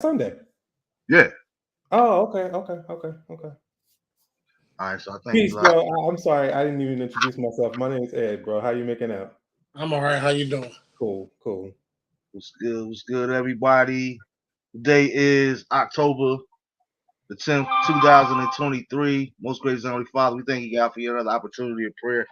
Sunday. Yeah. Oh, okay. All right, so I think we Peace, live. bro. I'm sorry, I didn't even introduce myself. My name is Ed, bro. How you making out? I'm all right. How you doing? Cool. What's good? What's good, everybody? Today is October the 10th, 2023. Most gracious Heavenly Father, we thank you, God, for another opportunity of prayer.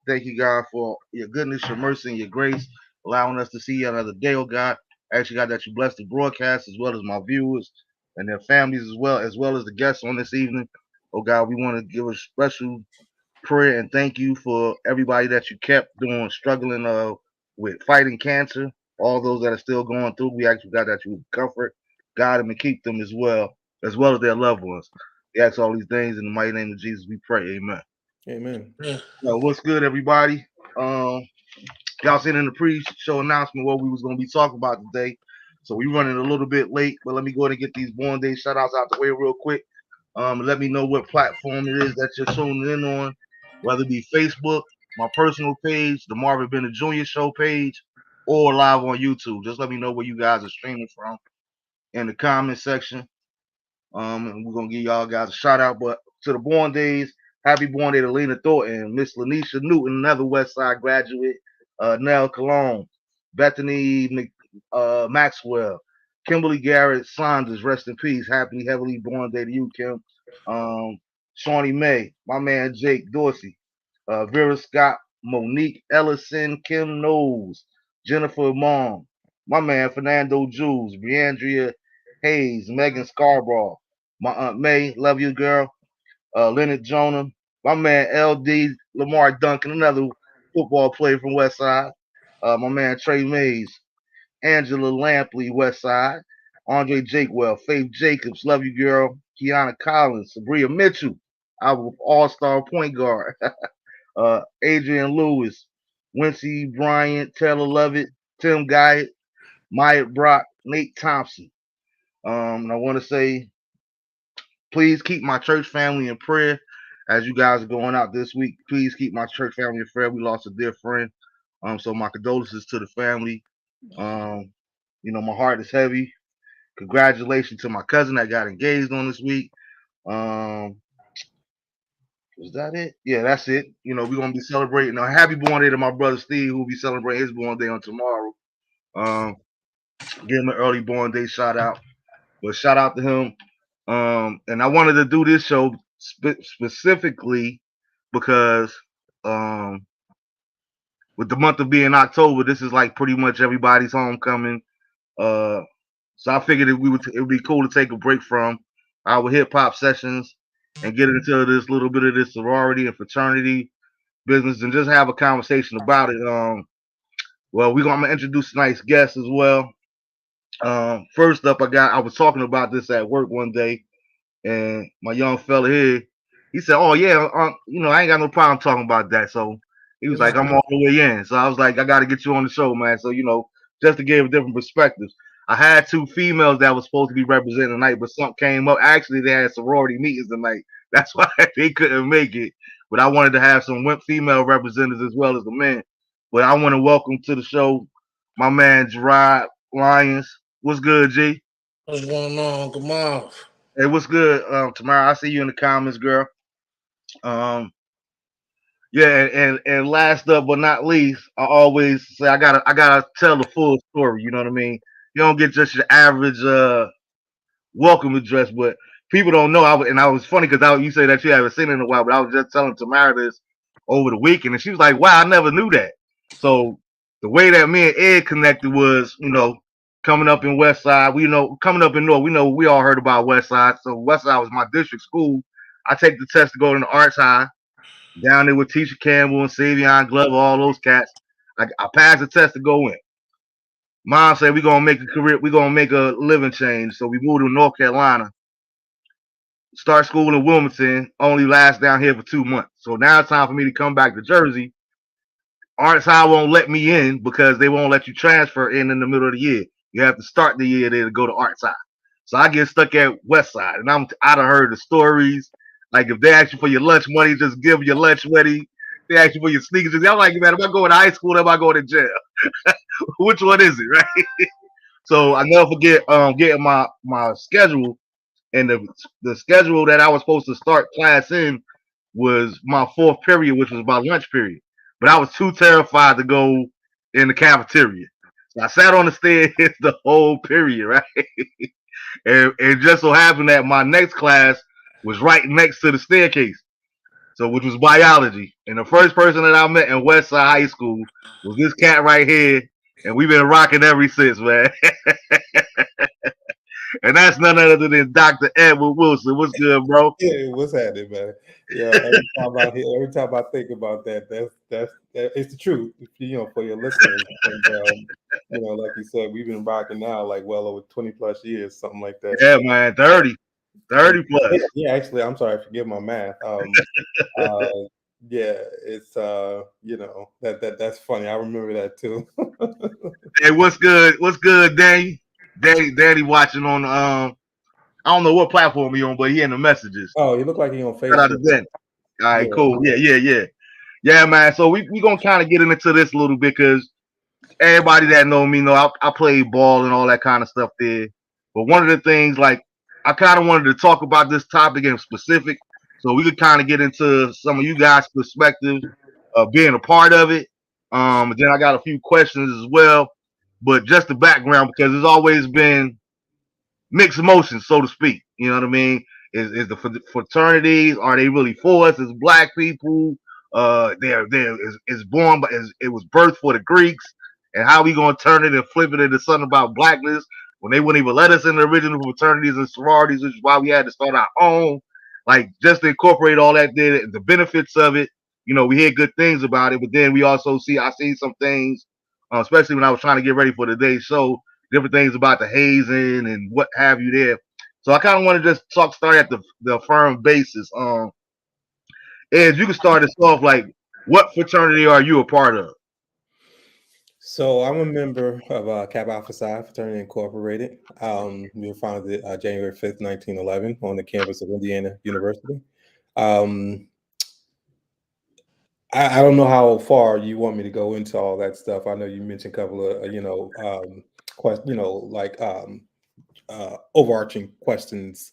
Thank you, God, for your goodness, your mercy, and your grace, allowing us to see another day, oh God. I ask you, God, that you bless the broadcast as well as my viewers and their families as well as the guests on this evening. Oh God, we want to give a special prayer and thank you for everybody that you kept doing struggling with fighting cancer. All those that are still going through, we ask you, God, that you would comfort, guide them, and keep them as well as their loved ones. We ask all these things in the mighty name of Jesus. We pray, Amen. Amen. Yeah. What's good, everybody? Um, y'all seen in the pre-show announcement what we was gonna be talking about today. So we running a little bit late, but let me go ahead and get these Born Day shout outs out the way real quick. Let me know what platform it is that you're tuning in on, whether it be Facebook, my personal page, the Marvin Bennett Jr. Show page, or live on YouTube. Just let me know where you guys are streaming from in the comment section. And we're gonna give y'all guys a shout out. But to the born days, happy born day to Lena Thornton, Miss Lanisha Newton, another West Side graduate, Nell Cologne, Bethany Maxwell, Kimberly Garrett Saunders, rest in peace. Happy heavily born day to you, Kim. Shawnee May, my man Jake Dorsey, Vera Scott, Monique Ellison, Kim Knowles, Jennifer Mom, my man Fernando Jules, Briandria Hayes, Megan Scarborough, my Aunt May, love you, girl. Leonard Jonah, my man LD Lamar Duncan, another football player from West Side. My man Trey Mays, Angela Lampley, West Side. Andre Jakewell, Faith Jacobs, love you, girl. Kiana Collins, Sabria Mitchell, our all-star point guard. Adrian Lewis, Wincy Bryant, Taylor Lovett, Tim Guy, Maya Brock, Nate Thompson. And I want to say, please keep my church family in prayer as you guys are going out this week. Please keep my church family in prayer. We lost a dear friend. So my condolences to the family. Um, my heart is heavy. Congratulations to my cousin that got engaged on this week. Um, is that it? Yeah, that's it. We're gonna be celebrating a happy born day to my brother Steve, who will be celebrating his born day on tomorrow. Um, give him an early born day shout out. But shout out to him. And I wanted to do this show specifically because um, with the month of being October, this is like pretty much everybody's homecoming. Uh, so I figured it would be cool to take a break from our hip hop sessions and get into this little bit of this sorority and fraternity business and just have a conversation about it. Well, I'm gonna introduce tonight's guest as well. First up, I was talking about this at work one day, and my young fella here, he said, "Oh yeah, I ain't got no problem talking about that." So he was like, "I'm all the way in." So I was like, "I got to get you on the show, man." So just to give different perspectives. I had two females that was supposed to be representing tonight, but something came up. Actually, they had sorority meetings tonight. That's why they couldn't make it. But I wanted to have some female representatives as well as the men. But I want to welcome to the show my man Gerard Lyons. What's good, G? What's going on, Uncle Marv? Hey, what's good? Tamara, I see you in the comments, girl. Um, yeah, and last up but not least, I always say I gotta tell the full story. You know what I mean? You don't get just your average welcome address, but people don't know. And I was funny because you say that you haven't seen it in a while, but I was just telling Tamara this over the weekend, and she was like, "Wow, I never knew that." So the way that me and Ed connected was, coming up in West Side. Coming up in North, we all heard about West Side. So West Side was my district school. I take the test to go to the Arts High down there with Tisha Campbell and Savion Glover, all those cats. I passed the test to go in. Mom said we're gonna make a career, we're gonna make a living change. So we moved to North Carolina, start school in Wilmington, only last down here for 2 months. So now it's time for me to come back to Jersey. Arts High won't let me in because they won't let you transfer in the middle of the year. You have to start the year there to go to Arts High. So I get stuck at West Side, and I done heard the stories. Like if they ask you for your lunch money, just give your lunch money. They ask you for your sneakers. I'm like, man, am I going to high school or am I going to jail? Which one is it, right? So I never forget getting my schedule, and the schedule that I was supposed to start class in was my fourth period, which was my lunch period. But I was too terrified to go in the cafeteria. So I sat on the stairs the whole period, right? And it just so happened that my next class was right next to the staircase. So which was biology. And the first person that I met in Westside High School was this cat right here. And we've been rocking ever since, man. And that's none other than Dr. Edward Wilson. What's good, bro? Yeah, what's happening, man? Yeah, every time I think about that, it's the truth, for your listeners. And like you said, we've been rocking now like well over 20 plus years, something like that. Yeah, man, 30. 30 plus. Yeah, actually, I'm sorry, forgive my math. Uh, yeah, it's that's funny. I remember that too. Hey, what's good? What's good, Danny? Danny watching on I don't know what platform he on, but he in the messages. Oh, you look like he on Shout out to Facebook. Danny. All right, Yeah. cool. Yeah, man. So we gonna kind of get into this a little bit because everybody that know me know I played ball and all that kind of stuff there. But one of the things, like, I kind of wanted to talk about this topic in specific, so we could kind of get into some of you guys' perspectives of being a part of it. And then I got a few questions as well, but just the background because there's always been mixed emotions, so to speak. You know what I mean? Is the fraternities, are they really for us as black people? They're is born, but it was birthed for the Greeks, and how we gonna turn it and flip it into something about blackness when they wouldn't even let us in the original fraternities and sororities, which is why we had to start our own. Like, just to incorporate all that, the benefits of it. We hear good things about it, but then we also I see some things, especially when I was trying to get ready for today's show, different things about the hazing and what have you there. So I kind of want to just start at the firm basis. Ed, you can start us off, like, what fraternity are you a part of? So I'm a member of Kappa Alpha Psi Fraternity Incorporated. We were founded January 5th, 1911 on the campus of Indiana University. Um, I don't know how far you want me to go into all that stuff. I know you mentioned a couple of, overarching questions.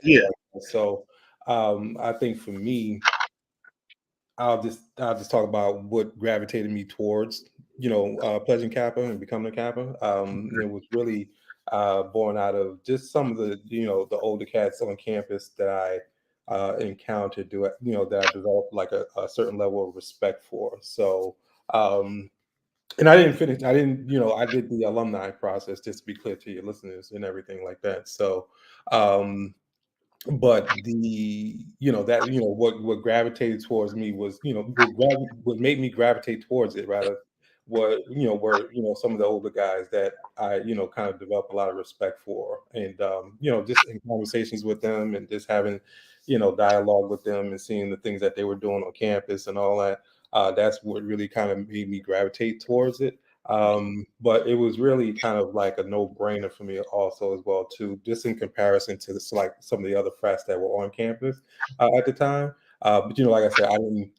Yeah. So I think for me, I'll just talk about what gravitated me towards pledging Kappa and becoming a Kappa. It was really born out of just some of the older cats on campus that I encountered. That I developed like a certain level of respect for. So and I didn't finish. I didn't. I did the alumni process, just to be clear to your listeners and everything like that. So. But what gravitated towards me was what made me gravitate towards it rather were some of the older guys that I kind of developed a lot of respect for, and just in conversations with them and just having dialogue with them and seeing the things that they were doing on campus and all that, that's what really kind of made me gravitate towards it. But it was really kind of like a no-brainer for me also as well too, just in comparison to like some of the other frats that were on campus at the time. But like I said, I didn't,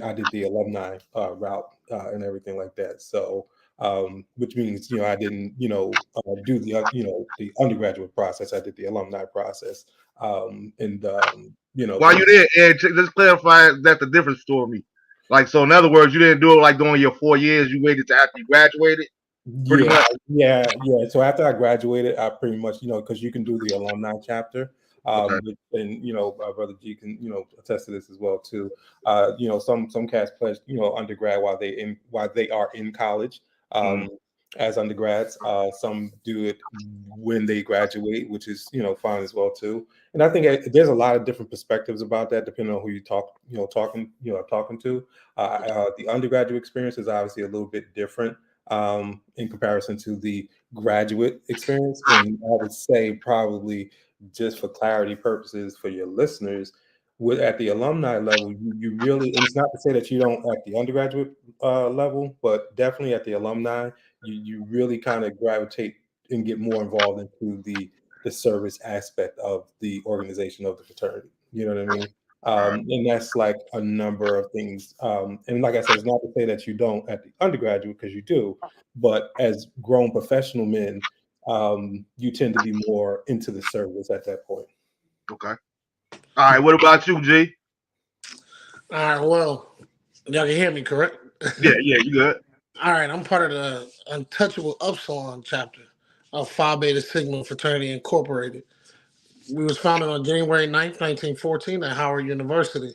I did the alumni route and everything like that. So which means I didn't do the undergraduate process. I did the alumni process. And While you there, Ed, just clarify that the difference for me. Like, so in other words, you didn't do it like during your 4 years. You waited to after you graduated, pretty much. Yeah. So after I graduated, I pretty much, because you can do the alumni chapter. Okay. And Brother G can attest to this as well too. Some cats pledge undergrad while they are in college as undergrads. Some do it when they graduate, which is fine as well too. And I think there's a lot of different perspectives about that, depending on who you talking to. The undergraduate experience is obviously a little bit different in comparison to the graduate experience. And I would say probably just for clarity purposes for your listeners, at the alumni level, you really, and it's not to say that you don't at the undergraduate level, but definitely at the alumni, you really kind of gravitate and get more involved into the service aspect of the organization of the fraternity. You know what I mean? And that's like a number of things. And like I said, it's not to say that you don't at the undergraduate, because you do, but as grown professional men, you tend to be more into the service at that point. Okay. All right. What about you, G? All right, well, y'all can hear me, correct? Yeah, you good. All right, I'm part of the Untouchable Upsilon chapter of Phi Beta Sigma Fraternity Incorporated. We was founded on January 9th, 1914 at Howard University.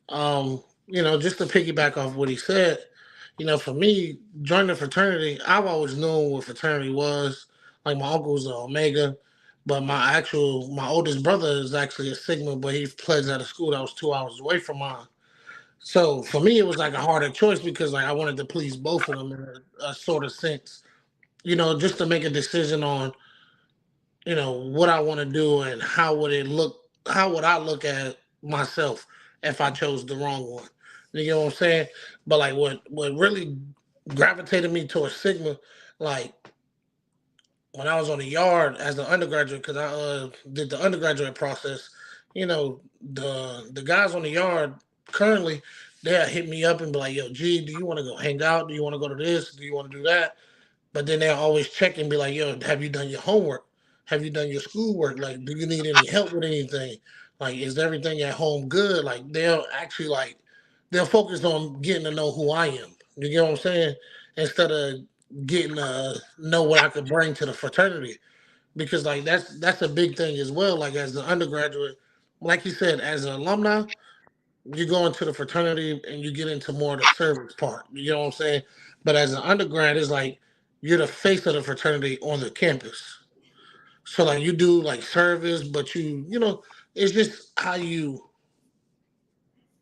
Just to piggyback off what he said, for me, joining the fraternity, I've always known what fraternity was. Like my uncle was an Omega, but my oldest brother is actually a Sigma, but he pledged at a school that was 2 hours away from mine. So for me, it was like a harder choice because like I wanted to please both of them in a sort of sense, just to make a decision on, what I want to do and how would I look at myself if I chose the wrong one. You know what I'm saying? But like what really gravitated me towards Sigma, like when I was on the yard as an undergraduate, because I did the undergraduate process, the guys on the yard currently, they'll hit me up and be like, yo, G, do you want to go hang out? Do you want to go to this? Do you want to do that? But then they'll always check and be like, yo, have you done your homework? Have you done your schoolwork? Like, do you need any help with anything? Like, is everything at home good? Like, they'll actually they'll focus on getting to know who I am. You get what I'm saying? Instead of getting to know what I could bring to the fraternity. Because like that's a big thing as well. Like as an undergraduate, like you said, as an alumni, you go into the fraternity and you get into more of the service part. You know what I'm saying? But as an undergrad, it's like you're the face of the fraternity on the campus. So like you do like service, but it's just how you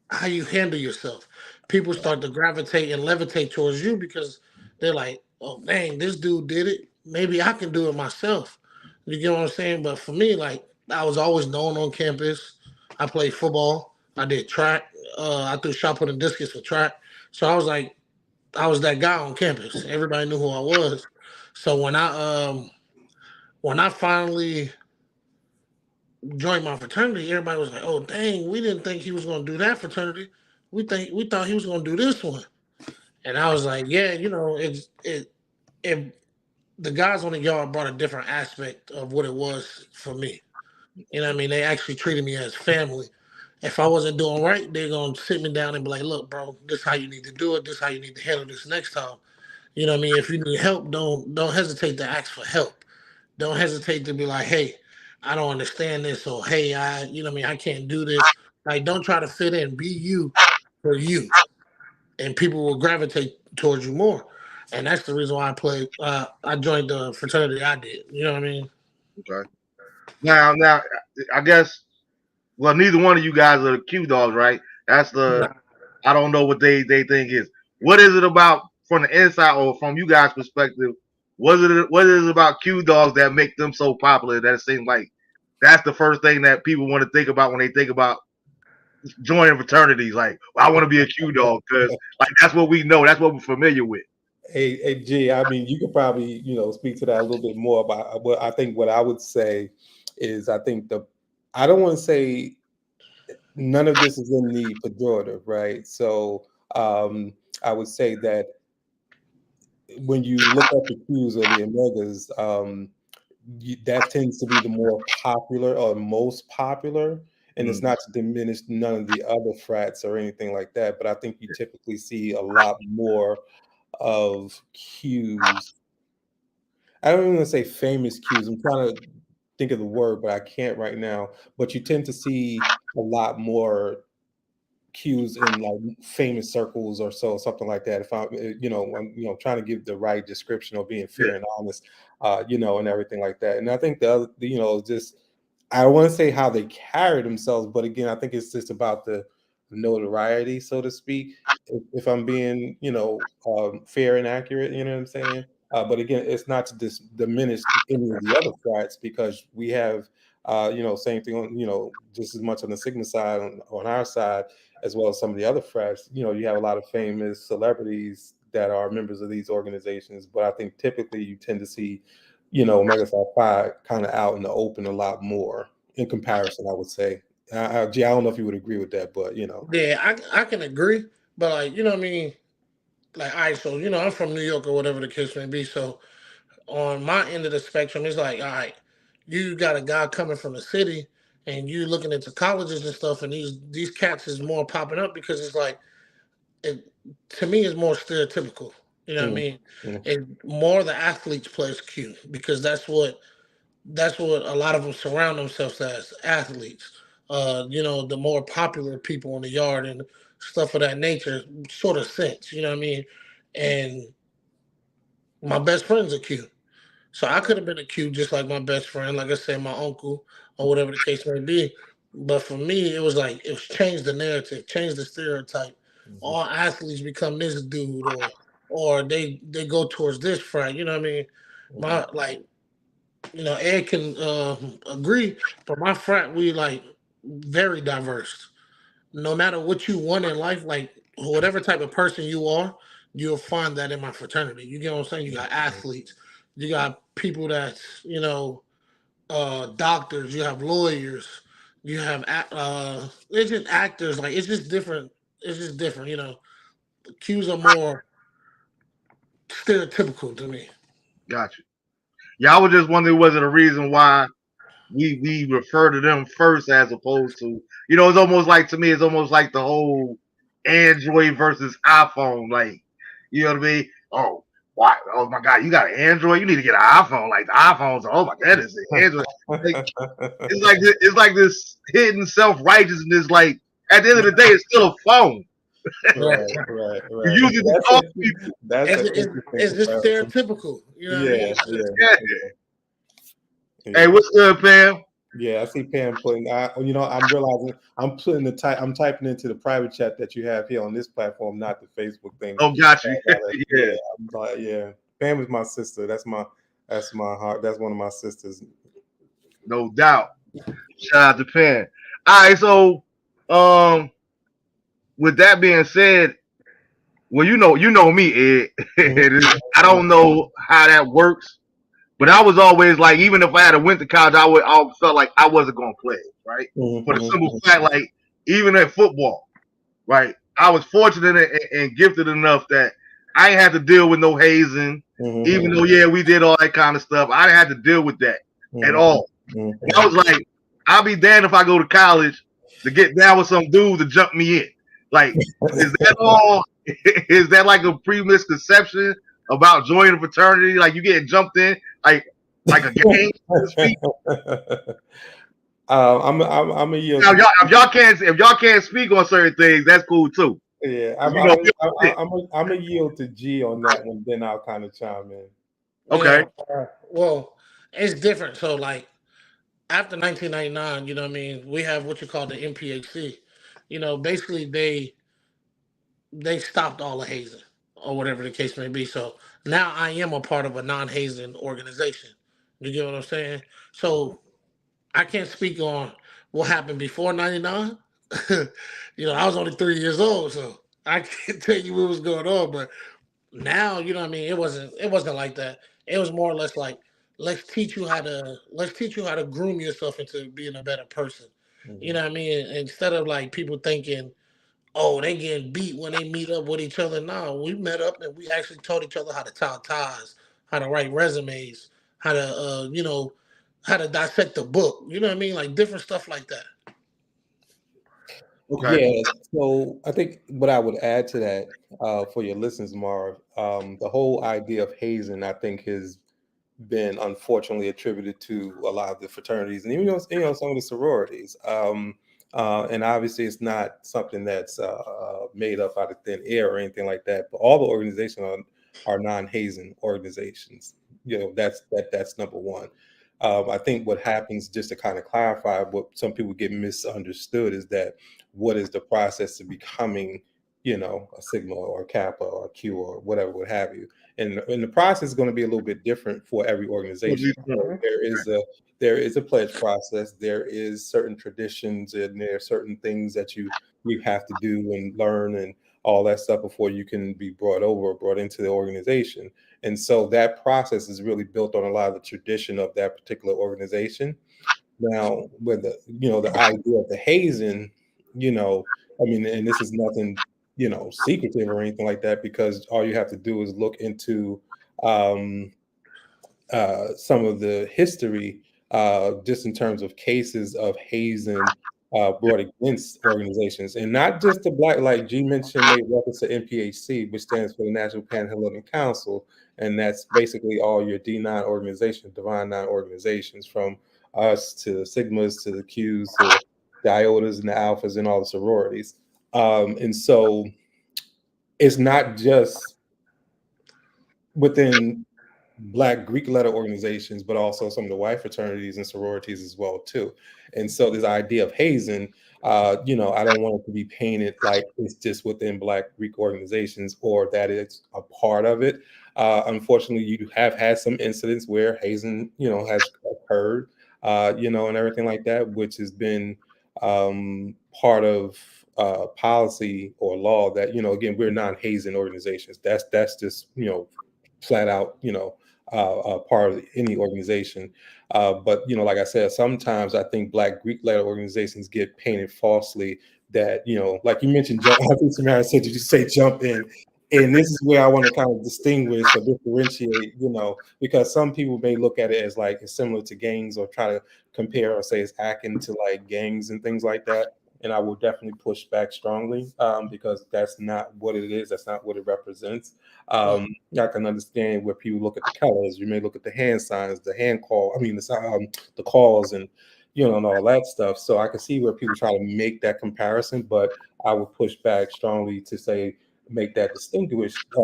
handle yourself. People start to gravitate and levitate towards you because they're like, oh dang, this dude did it. Maybe I can do it myself. You get what I'm saying? But for me, like I was always known on campus. I played football. I did track. I threw shot put and discus for track. So I was that guy on campus. Everybody knew who I was. So when I finally joined my fraternity, everybody was like, "Oh, dang, we didn't think he was going to do that fraternity. We thought he was going to do this one." And I was like, "Yeah, it the guys on the yard brought a different aspect of what it was for me. You know what I mean? They actually treated me as family. If I wasn't doing right, they're gonna sit me down and be like, "Look, bro, this is how you need to do it. This is how you need to handle this next time." You know what I mean? If you need help, don't hesitate to ask for help. Don't hesitate to be like, "Hey, I don't understand this," or "Hey, what I mean, I can't do this." Like, don't try to fit in. Be you for you, and people will gravitate towards you more. And that's the reason why I joined the fraternity I did. You know what I mean? Okay. Now, I guess. Well, neither one of you guys are the Q dogs, right? That's the. I don't know what they think is. What is it about from the inside or from you guys' perspective? What is it about Q dogs that make them so popular that it seems like that's the first thing that people want to think about when they think about joining fraternities? Like, well, I want to be a Q dog because like that's what we know, that's what we're familiar with. Hey, G, I mean, you could probably, speak to that a little bit more about what I think. What I would say is, I don't want to say none of this is in the pejorative, right? So, I would say that when you look at the Qs or the Omegas, that tends to be the more popular or most popular. And it's not to diminish none of the other frats or anything like that, but I think you typically see a lot more of Qs. I don't even want to say famous Qs. I'm trying to think of the word, but I can't right now. But you tend to see a lot more Qs in like famous circles or something like that. If I'm trying to give the right description of being fair and honest, and everything like that. And I think the other, just I don't want to say how they carry themselves, but again, I think it's just about the notoriety, so to speak. If I'm being, fair and accurate, you know what I'm saying. But again, it's not to diminish any of the other frats because we have, same thing on, just as much on the Sigma side on our side as well as some of the other frats. You have a lot of famous celebrities that are members of these organizations, but I think typically you tend to see, Omega Psi Phi kind of out in the open a lot more in comparison, I would say. Gee, I don't know if you would agree with that, but Yeah, I can agree, but like, you know what I mean? Like, all right, so I'm from New York or whatever the case may be. So on my end of the spectrum, it's like, all right, you got a guy coming from the city and you looking into colleges and stuff, and these cats is more popping up because it's like it to me is more stereotypical. You know what I mm, mean? mm, And more the athletes plays Q because that's what a lot of them surround themselves as athletes. The more popular people in the yard and stuff of that nature, sort of sense. You know what I mean? And my best friend's a Q. So I could have been a Q just like my best friend, like I said, my uncle, or whatever the case may be. But for me, it was like it was change the narrative, change the stereotype. mhm, All athletes become this dude, or they go towards this frat. You know what I mean? mhm, My like Ed can agree, but my frat we like very diverse. No matter what you want in life, like whatever type of person you are, you'll find that in my fraternity. You get what I'm saying? You got mhm, athletes, you got people that's doctors, you have lawyers, you have it's just actors. Like it's just different. It's just different. Qs are more stereotypical to me. Got you. Yeah, I was just wondering, was it a reason why we refer to them first as opposed to, it's almost like, to me, it's almost like the whole Android versus iPhone. Like, you know what I mean? Oh, why? Oh my God, you got an Android? You need to get an iPhone. Like the iPhones, oh my goodness, the Android. Like, it's like this hidden self righteousness. Like at the end of the day, it's still a phone. Right. right, right, You right. use it to call people. That's It's, an it's, interesting it's just comparison. stereotypical. You know what I mean? Yeah, It's yeah, just, Yeah. Hey, yeah. what's good, Pam? Yeah, I see Pam putting. I'm realizing I'm typing into the private chat that you have here on this platform, not the Facebook thing. Oh, got you. Yeah, Yeah, I'm like, yeah. Pam is my sister. That's my heart. That's one of my sisters. no doubt. Shout out to Pam. All right, so um, with that being said, well, you know me, Ed. Mhm, I don't know how that works, but I was always like, even if I had went to college, I felt like I wasn't gonna play, right? mhm, For the simple mhm, fact, like even at football, right? I was fortunate and gifted enough that I ain't had to deal with no hazing, even mhm, though yeah, we did all that kind of stuff. I didn't have to deal with that at mhm, all. mhm, And I mhm, was like, I'll be damned if I go to college to get down with some dude to jump me in. Like, is that all? Is that like a pre-misconception about joining a fraternity? Like you get jumped in, like a game, so to speak. I'm a yield Now, to if y'all can't speak on certain things, that's cool too. yeah. 'Cause, we all fit. I'm a yield to G on that one. Then I'll kind of chime in. Okay. yeah. Well, it's different. So like after 1999, you know what I mean, we have what you call the MPHC. Basically they stopped all the hazing or whatever the case may be. So now I am a part of a non-hazing organization. You get what I'm saying? So I can't speak on what happened before 99. I was only 3 years old, so I can't tell you what was going on. But now, you know what I mean, it wasn't like that. It was more or less like let's teach you how to groom yourself into being a better person. You Mhm. know what I mean? Instead of like people thinking, oh, they getting beat when they meet up with each other. No, we met up and we actually taught each other how to tie ties, how to write resumes, how to how to dissect a book. You know what I mean? Like different stuff like that. Okay. Yeah, so I think what I would add to that for your listeners, Marv, the whole idea of hazing, I think, has been unfortunately attributed to a lot of the fraternities and even some of the sororities. And obviously, it's not something that's made up out of thin air or anything like that. But all the organizations are non-hazing organizations. That's number one. I think what happens, just to kind of clarify, what some people get misunderstood is that what is the process of becoming, a Sigma or a Kappa or a Q or whatever, what have you. And the process is going to be a little bit different for every organization. So Mhm. there is a pledge process. There is certain traditions, and there are certain things that you have to do and learn and all that stuff before you can be brought into the organization. And so that process is really built on a lot of the tradition of that particular organization. Now, with the idea of the hazing, I mean, and this is nothing, secretive or anything like that, because all you have to do is look into um, some of the history, just in terms of cases of hazing brought against organizations, and not just the black. Like G mentioned, made reference to NPHC, which stands for the National Panhellenic Council, and that's basically all your D9 organizations, Divine Nine organizations, from us to the Sigmas to the Qs to the Iotas and the Alphas and all the sororities. And so it's not just within Black Greek letter organizations, but also some of the white fraternities and sororities as well too. And so this idea of hazing, I don't want it to be painted like it's just within Black Greek organizations or that it's a part of it. Unfortunately, you have had some incidents where hazing, has occurred, and everything like that, which has been part of policy or law that, again, we're non-hazing organizations. That's just, flat out, part of any organization. But like I said, sometimes I think Black Greek letter organizations get painted falsely. That like you mentioned, jump. I think Samara said, "Did you say jump in?" And this is where I want to kind of distinguish or differentiate, because some people may look at it as like it's similar to gangs or try to compare or say it's akin to like gangs and things like that. And I will definitely push back strongly, because that's not what it is. That's not what it represents. I can understand where people look at the colors. You may look at the hand signs, the hand call. I mean, the calls, and and all that stuff. So I can see where people try to make that comparison, but I would push back strongly to say make that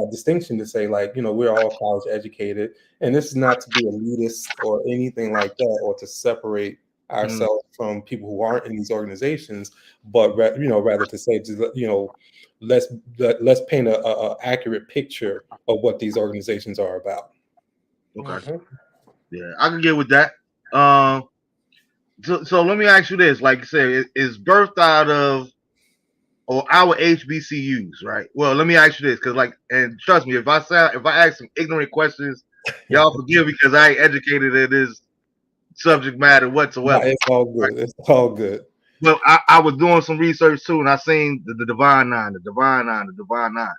distinction to say, like, we're all college educated, and this is not to be elitist or anything like that, or to separate ourselves from people who aren't in these organizations, but rather to say, let's paint a accurate picture of what these organizations are about. Okay. Yeah, I can get with that. So let me ask you this: like you said, it's birthed out of or our HBCUs, right? Well, let me ask you this, because and trust me, if I ask some ignorant questions, y'all forgive me because I ain't educated in this subject matter whatsoever. It's all good. It's all good. Well, I was doing some research too, and I seen the Divine Nine, the Divine Nine, the Divine Nine.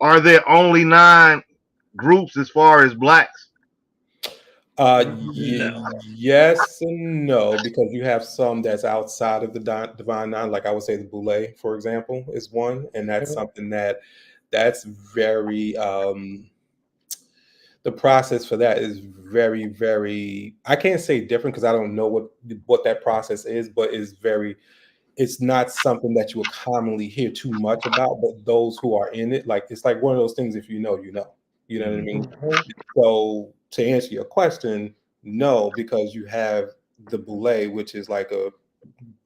Are there only 9 groups as far as blacks? Yes and no, because you have some that's outside of the Divine Nine. Like I would say the Boule, for example, is one, and that's something that's very the process for that is very, very, I can't say different because I don't know what that process is, but it's not something that you would commonly hear too much about. But those who are in it, like, it's like one of those things, if you know, you know what I mean? So to answer your question, no, because you have the Boule, which is like a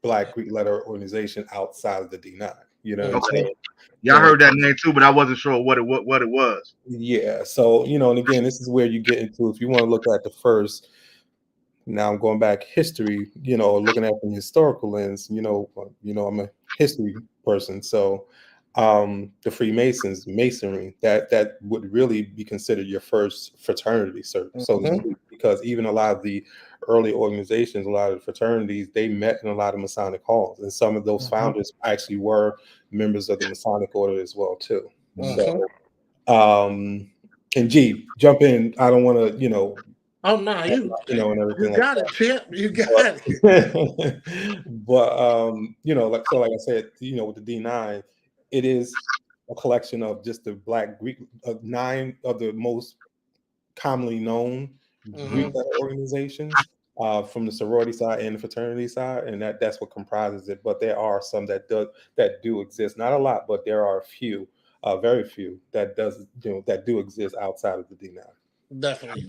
Black Greek letter organization outside of the D9. You know what I'm saying? Yeah, I heard that name too, but I wasn't sure what it was. Yeah. So, and again, this is where you get into, if you want to look at the first, now I'm going back history, looking at it from the historical lens, I'm a history person. So the Freemasons, Masonry, that would really be considered your first fraternity, so to speak, because even a lot of the early organizations, a lot of the fraternities, they met in a lot of Masonic halls, and some of those founders actually were members of the Masonic order as well too. So and G, jump in. I don't want to, oh no, you and everything. You got like it, Chip. You got it. But like I said, with the D9, it is a collection of just the Black Greek, 9 of the most commonly known Greek organizations, from the sorority side and the fraternity side, and that's what comprises it. But there are some that do exist. Not a lot, but there are a few, very few that do exist outside of the D9. Definitely.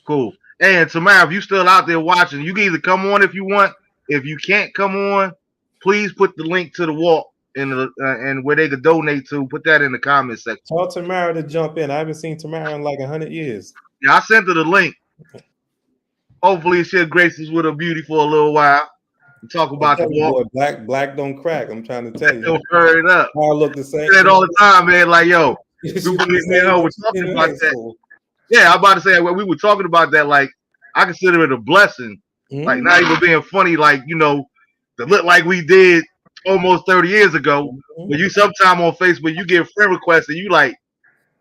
Cool. And Tamara, if you still out there watching, you can either come on if you want. If you can't come on, please put the link to the walk and where they could donate to. Put that in the comment section. Tell Tamara to jump in. I haven't seen Tamara in like 100 years. Yeah, I sent her the link. Hopefully she'll grace us with her beauty for a little while and talk about the walk. Boy, black don't crack. I'm trying to tell you. Don't hurry it up. I look the same. I say it all the time, man. Like, yo, we're talking about that. Yeah, I'm about to say, we were talking about that. Like, I consider it a blessing Like not even being funny, like to look like we did almost 30 years ago. But you sometime on Facebook you get friend requests and you like,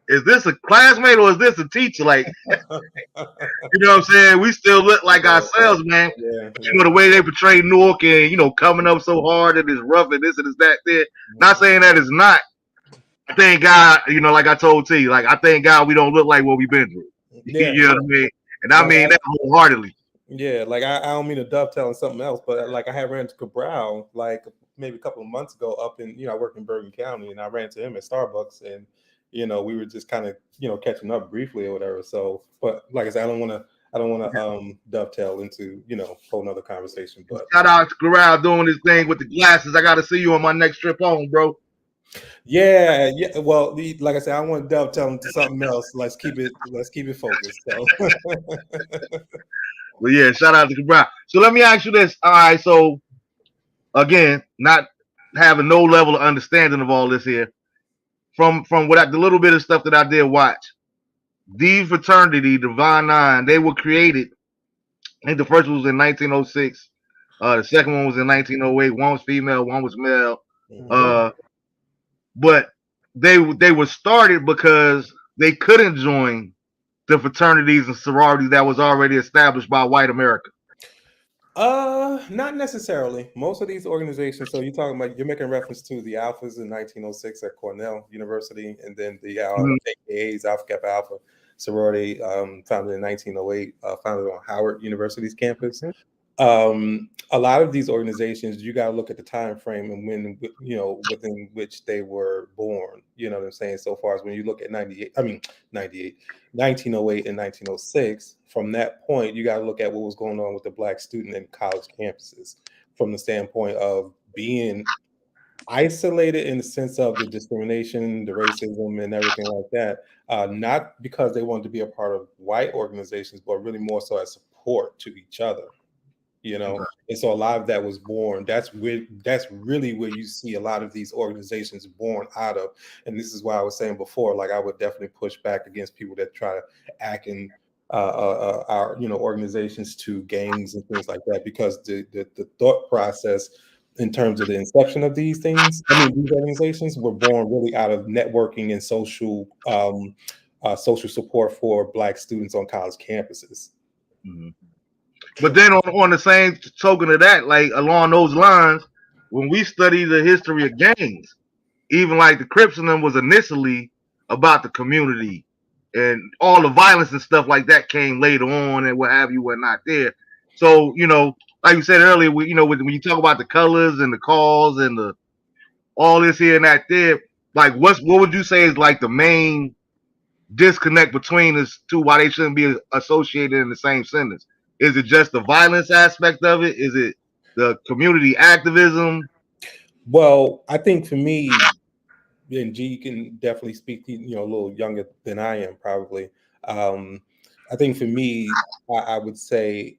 is this a classmate or is this a teacher? Like, you know what I'm saying? We still look like ourselves, man. Yeah, But the way they portray Newark and coming up so hard and it's rough and this and it's that there. Not saying that it's not. I thank God, like I told T, like I thank God we don't look like what we've been through. yeah. You know what I mean? And I mean that wholeheartedly. Yeah, like I don't mean to dovetail on something else, but like I had ran to Cabral like maybe a couple of months ago up in I work in Bergen County, and I ran to him at Starbucks, and we were just kind of catching up briefly or whatever. So, but like I said, I don't want to dovetail into whole nother conversation. But shout out to Corral doing his thing with the glasses. I got to see you on my next trip home, bro. Yeah. Well, like I said, I want to dovetail into something else. Let's keep it focused. So. Well, yeah, shout out to Cabral. So let me ask you this. All right, so again, not having no level of understanding of all this here, from what the little bit of stuff that I did watch, these fraternity, Divine Nine, they were created. I think the first one was in 1906. The second one was in 1908. One was female, one was male. But they were started because they couldn't join the fraternities and sororities that was already established by white America. Not necessarily. Most of these organizations, so you're making reference to the Alphas in 1906 at Cornell University, and then the AKAs, Alpha Kappa Alpha sorority, founded in 1908, founded on Howard University's campus. A lot of these organizations, you got to look at the time frame and when within which they were born. You know what I'm saying? So far as when you look at 1908 and 1906, from that point, you got to look at what was going on with the Black student and college campuses from the standpoint of being isolated in the sense of the discrimination, the racism, and everything like that. Not because they wanted to be a part of white organizations, but really more so as support to each other. And so a lot of that was born. That's really where you see a lot of these organizations born out of. And this is why I was saying before, like I would definitely push back against people that try to act in our organizations to gangs and things like that, because the thought process in terms of the inception of these things, these organizations were born really out of networking and social support for Black students on college campuses. Mm-hmm. But then on the same token of that, like along those lines, when we study the history of gangs, even like the Crips and them was initially about the community, and all the violence and stuff like that came later on and what have you, whatnot there. So, like you said earlier, when you talk about the colors and the calls and the all this here and that there, like what would you say is like the main disconnect between us two, why they shouldn't be associated in the same sentence? Is it just the violence aspect of it? Is it the community activism? Well, I think for me, and G can definitely speak, a little younger than I am probably. I think for me, I would say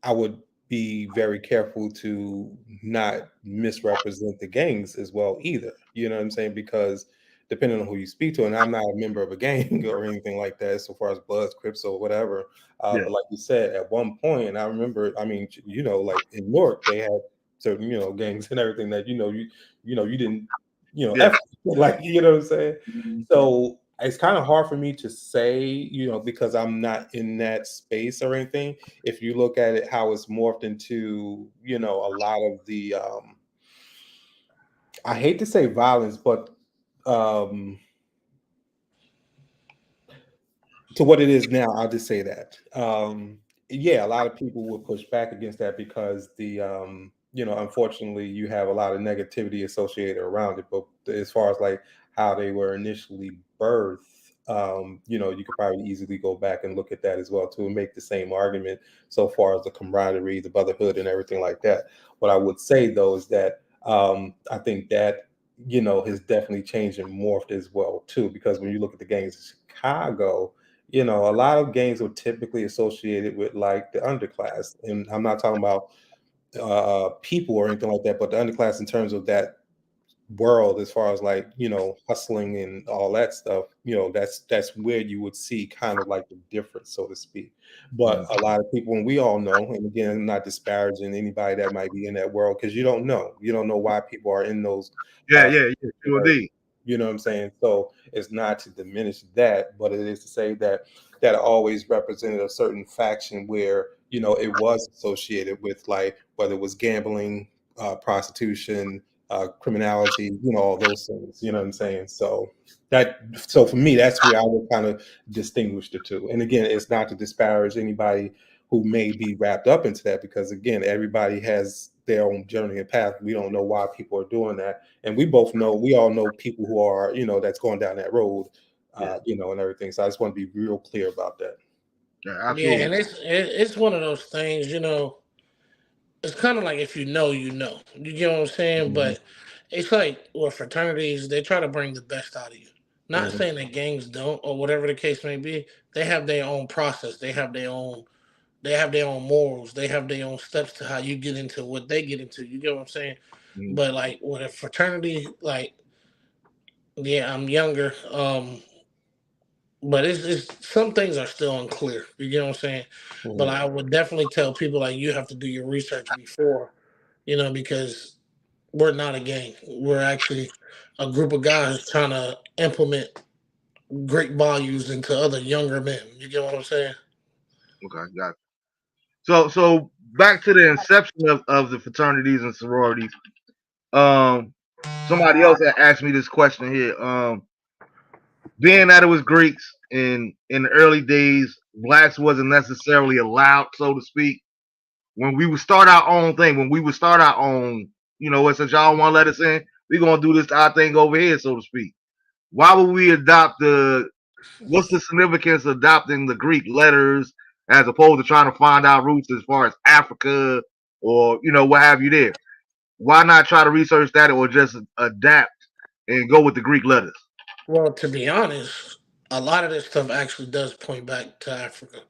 I would be very careful to not misrepresent the gangs as well either. You know what I'm saying? Because depending on who you speak to, and I'm not a member of a gang or anything like that, so far as Bloods, Crips, or whatever. But like you said, at one point, and I remember, like in Newark, they had certain, gangs and everything that you didn't, like, you know what I'm saying? Mm-hmm. So it's kind of hard for me to say, because I'm not in that space or anything. If you look at it, how it's morphed into, a lot of the, I hate to say violence, but to what it is now, I'll just say that. A lot of people will push back against that because the, unfortunately, you have a lot of negativity associated around it. But as far as like how they were initially birthed, you could probably easily go back and look at that as well too, and make the same argument so far as the camaraderie, the brotherhood, and everything like that. What I would say though is that I think that has definitely changed and morphed as well too, because when you look at the gangs in Chicago, a lot of gangs were typically associated with like the underclass, and I'm not talking about people or anything like that, but the underclass in terms of that world as far as like, hustling and all that stuff, that's where you would see kind of like the difference, so to speak. But a lot of people, and we all know, and again, I'm not disparaging anybody that might be in that world, because you don't know why people are in those Yeah, uh yeah, yeah, sure indeed. you know what I'm saying? So it's not to diminish that, but it is to say that that always represented a certain faction where, it was associated with, like, whether it was gambling, prostitution, criminality, all those things. You know what I'm saying? So for me, that's where I would kind of distinguish the two. And again, it's not to disparage anybody who may be wrapped up into that, because again, everybody has their own journey and path. We don't know why people are doing that, and we all know people who are, that's going down that road, and everything. So I just want to be real clear about that. Yeah, Yeah, absolutely. and it's one of those things, it's kind of like if you know, you know. You get what I'm saying? Mhm, But it's like with fraternities, they try to bring the best out of you. Not mhm, saying that gangs don't or whatever the case may be. They have their own process. They have their own morals. They have their own steps to how you get into what they get into. You get what I'm saying? Mhm. But like with a fraternity, like yeah, I'm younger. But it's some things are still unclear. You get what I'm saying? But mhm, I would definitely tell people like you have to do your research before, because we're not a gang. We're actually a group of guys trying to implement great values into other younger men. You get what I'm saying? Okay, got it. So back to the inception of the fraternities and sororities. Um, somebody else had asked me this question here. Being that it was Greeks in the early days, blacks wasn't necessarily allowed, so to speak. When we would start our own thing, when we would start our own, since y'all want to let us in, we're gonna do this our thing over here, so to speak. Why would we adopt what's the significance of adopting the Greek letters as opposed to trying to find out roots as far as Africa or what have you there? Why not try to research that or just adapt and go with the Greek letters? Well, to be honest, a lot of this stuff actually does point back to Africa.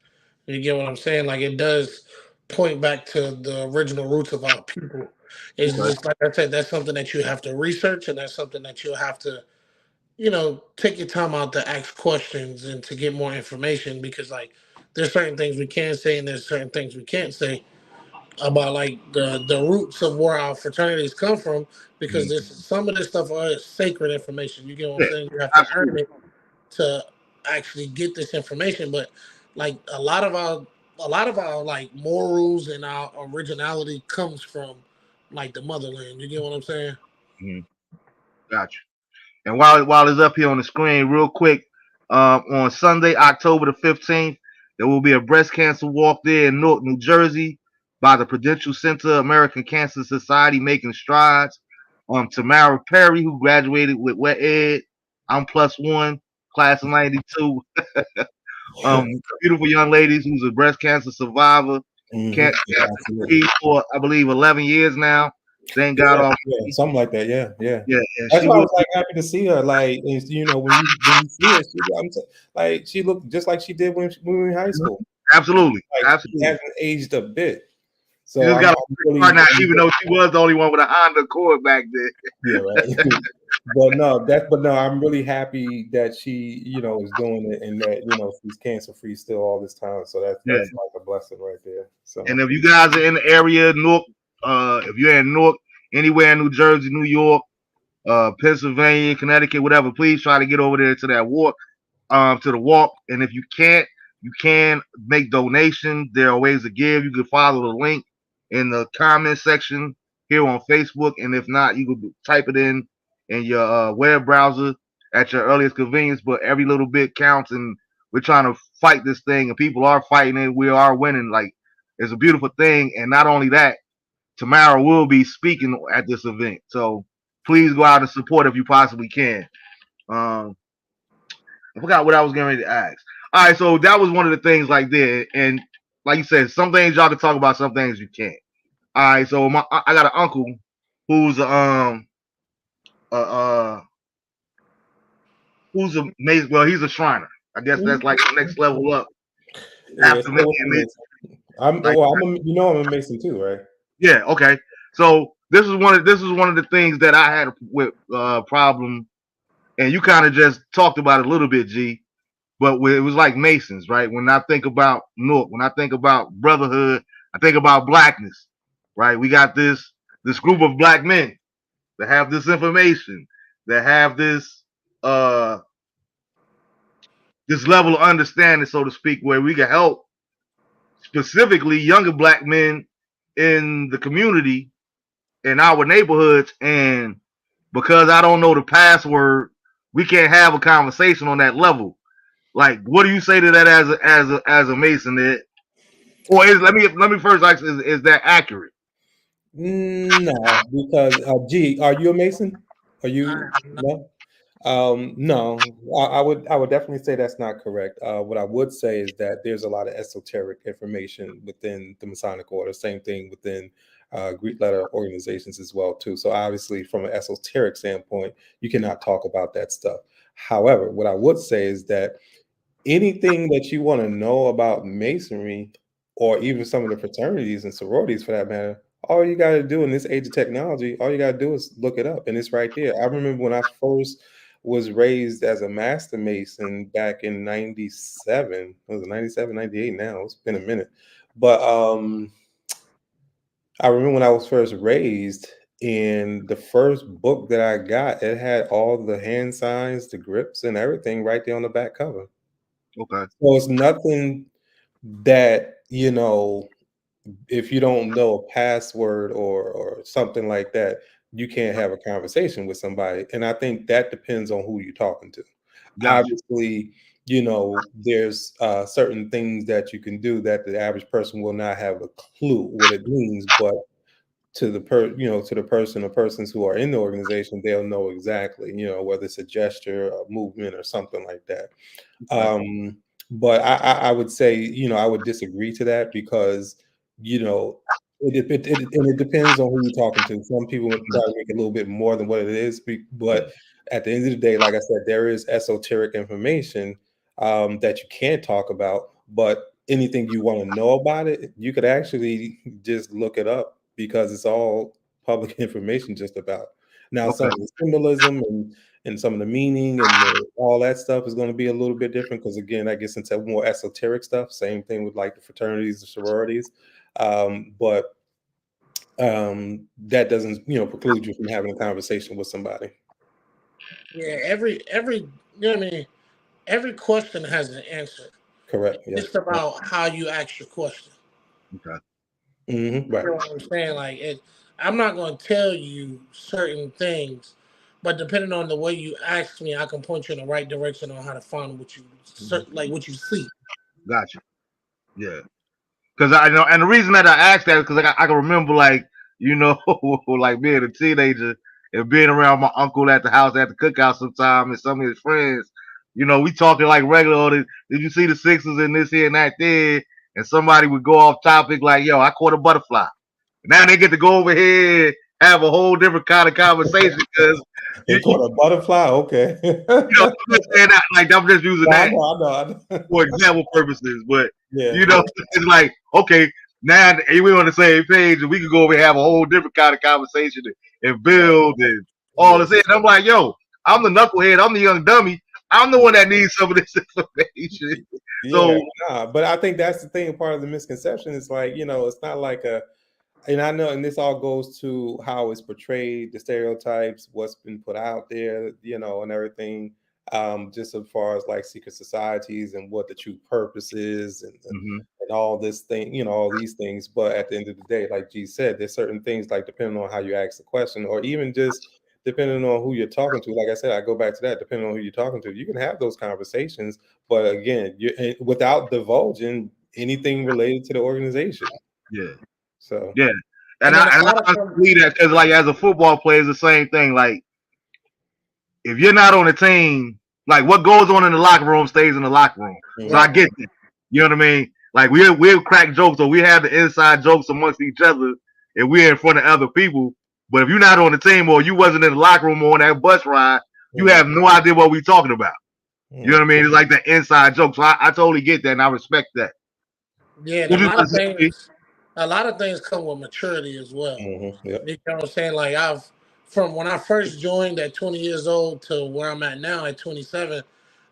You get what I'm saying? Like it does point back to the original roots of our people. It's Okay. just like I said, that's something that you have to research, and that's something that you'll have to, take your time out to ask questions and to get more information, because like there's certain things we can say and there's certain things we can't say about like the roots of where our fraternities come from, because Mhm. this some of this stuff is sacred information. You get what I'm Yeah, saying? You have to earn absolutely. it to actually get this information. But like a lot of our like morals and our originality comes from like the motherland. You get what I'm saying? Mhm. Gotcha. And while it's up here on the screen, real quick, on Sunday, October the 15th, there will be a breast cancer walk there in Newark, New Jersey, by the Prudential Center American Cancer Society, making strides. Tamara Perry, who graduated with Wet Ed, I'm plus one, class of '92. Beautiful young ladies who's a breast cancer survivor, cancer absolutely. free for I believe 11 years now. Thank God Yeah, Almighty. yeah, something like that. Yeah, yeah. Yeah, and That's she why I will was like happy to see her. Like, and, when you see her, like she looked just like she did when we were in high school. absolutely, Like she absolutely. hasn't aged a bit. She So just I'm, got I'm a car really, now, even though she was the only one with a Honda Accord back then. yeah, right. But no, I'm really happy that she, is doing it, and that, she's cancer free still all this time. So Yeah. that's like a blessing right there. And So if you guys are in the area, Newark, if you're in Newark, anywhere in New Jersey, New York, Pennsylvania, Connecticut, whatever, please try to get over there to that walk, to the walk. And if you can't, you can make donations. There are ways to give. You can follow the link in the comment section here on Facebook, and if not, you can type it in your web browser at your earliest convenience. But every little bit counts, and we're trying to fight this thing, and people are fighting it. We are winning. Like, it's a beautiful thing, and not only that, Tamara will be speaking at this event. So please go out and support if you possibly can. Um, I forgot what I was getting ready to ask. All right, so that was one of the things like there, and like you said, some things y'all can talk about, some things you can't. All right, so I got an uncle who's uh, uh who's a well, he's a Shriner. I guess that's like the next level up yeah, after still with being the Mason. I'm like well. I'm a Mason too, right? yeah, okay. So this is one of the things that I had with problem, and you kind of just talked about it a little bit, G. But it was like Masons, right? When I think about North, when I think about brotherhood, I think about blackness, right? We got this group of black men that have this information, that have uh this level of understanding, so to speak, where we can help specifically younger black men in the community in our neighborhoods. And because I don't know the password, we can't have a conversation on that level. Like, what do you say to that as a Mason? Or let me first ask: is that accurate? No, because G, are you a Mason? Are I, you no? No, I would definitely say that's not correct. What I would say is that there's a lot of esoteric information within the Masonic Order. Same thing within Greek letter organizations as well too. So obviously, from an esoteric standpoint, you cannot talk about that stuff. However, what I would say is that anything that you want to know about Masonry, or even some of the fraternities and sororities for that matter, all you got to do in this age of technology, all you got to do is look it up, and it's right there. I remember when I first was raised as a master mason back in 97. Was it 97, 98 now? It's been a minute. But I remember when I was first raised, in the first book that I got, it had all the hand signs, the grips, and everything right there on the back cover. Okay, So it's nothing that, if you don't know a password or something like that, you can't have a conversation with somebody. And I think that depends on who you're talking to. gotcha. Obviously, there's certain things that you can do that the average person will not have a clue what it means, but to the to the person or persons who are in the organization, they'll know exactly, whether it's a gesture, a movement, or something like that. Okay. But I would say, I would disagree to that because, you know, and it depends on who you're talking to. Some people would try to make it a little bit more than what it is, but at the end of the day, like I said, there is esoteric information that you can't talk about. But anything you want to know about it, you could actually just look it up because it's all public information just about. Now, some Okay. of the symbolism and some of the meaning and all that stuff is going to be a little bit different because, again, that gets into more esoteric stuff. Same thing with like the fraternities, the sororities, but that doesn't preclude you from having a conversation with somebody. yeah, every you know what I mean. Every question has an answer. Correct. Yes. Just about how you ask your question. Okay. Right. You know what I'm saying? Like it, I'm not going to tell you certain things, but depending on the way you ask me, I can point you in the right direction on how to find what you like what you see. Gotcha. Yeah. Because I know, and the reason that I asked that is because I can remember, like, like being a teenager and being around my uncle at the house at the cookout sometime and some of his friends. We talking like regular. Did you see the Sixers and this here and that there? And somebody would go off topic like, "Yo, I caught a butterfly." Now they get to go over here and have a whole different kind of conversation because They caught a butterfly. Okay. I'm just saying that, like, I'm just using No, I that know. I know. for example purposes. But Yeah. it's like, okay, now we're on the same page and we can go over and have a whole different kind of conversation and build and all Yeah. this. And I'm like, yo, I'm the knucklehead, I'm the young dummy. I'm the one that needs some of this information. Yeah. So Nah, but I think that's the thing. Part of the misconception is like, it's not like and I know, and this all goes to how it's portrayed, the stereotypes, what's been put out there, and everything. Just as far as like secret societies and what the true purpose is, mhm, and all this thing, all these things. But at the end of the day, like G said, there's certain things like depending on how you ask the question, or even just depending on who you're talking to. Like I said, I go back to that. Depending on who you're talking to, you can have those conversations, but again, without divulging anything related to the organization. yeah, So. yeah. And And then I a and lot I of them, believe that because like as a football player, it's the same thing. Like if you're not on the team, like what goes on in the locker room stays in the locker room. So I right? get that. You know what I mean? Like we'll crack jokes or we have the inside jokes amongst each other and we're in front of other people. But if you're not on the team or you wasn't in the locker room or on that bus ride, you Mm, have no idea what we're talking about. You know mm. what I mean? It's like the inside joke. So I totally get that and I respect that. Yeah, and a What you lot gonna of say? things. a lot of things come with maturity as well. Yep. You know what I'm saying? Like from when I first joined at 20 years old to where I'm at now at 27,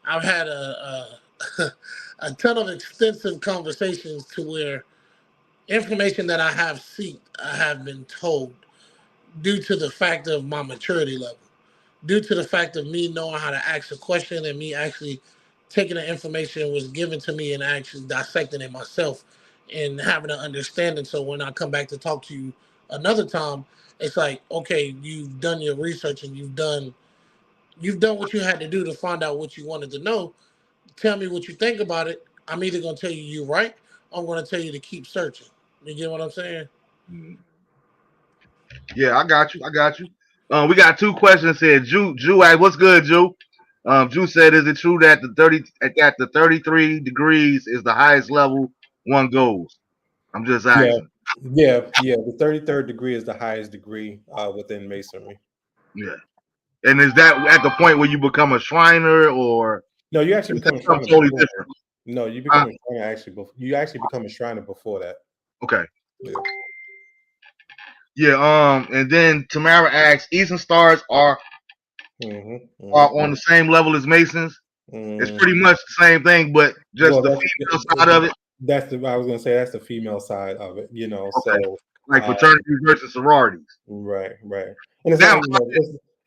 I've had a ton of extensive conversations to where information that I have seeked, I have been told due to the fact of my maturity level, due to the fact of me knowing how to ask a question and me actually taking the information that was given to me and actually dissecting it myself and having an understanding. So when I come back to talk to you another time, it's like, okay, you've done your research and you've done what you had to do to find out what you wanted to know. Tell me what you think about it. I'm either gonna tell you you're right, or I'm gonna tell you to keep searching. You get what I'm saying? Yeah, I got you. I got you. We got two questions here. Jew, hey, what's good, Jew? Jew said, "Is it true that the 33 degrees is the highest level one goes?" I'm just Yeah, asking. yeah. The 33rd degree is the highest degree within masonry. Yeah. And is that at the point where you become a Shriner, or No, you actually is that become a something Shriner totally before. different? No, you become a Shriner actually before. You actually become a Shriner before that. Okay. Yeah. Yeah. And then Tamara asks, Eastern Stars are on the same level as Masons. It's pretty much the same thing, but just Well, the female side of it. I was gonna say that's the female side of it. You know, Okay. so Like fraternities versus sororities. right. And Now,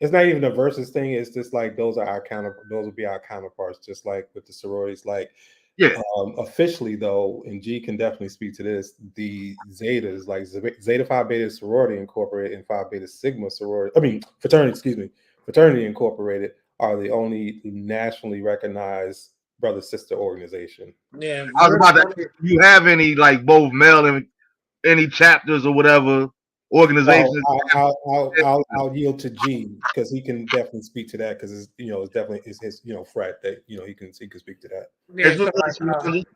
it's not even a versus thing. It's just like those will be our counterparts, just like with the sororities. Like yeah. Officially though, and G can definitely speak to this, the Zetas, like Zeta Phi Beta Sorority Incorporated and Phi Beta Sigma Sorority, Fraternity Incorporated are the only nationally recognized brother sister organization. Yeah. I was about to ask, do you have any like both male and any chapters or whatever organizations? I'll yield to G because he can definitely speak to that because it's definitely his frat that he can speak to that. Yeah, so like,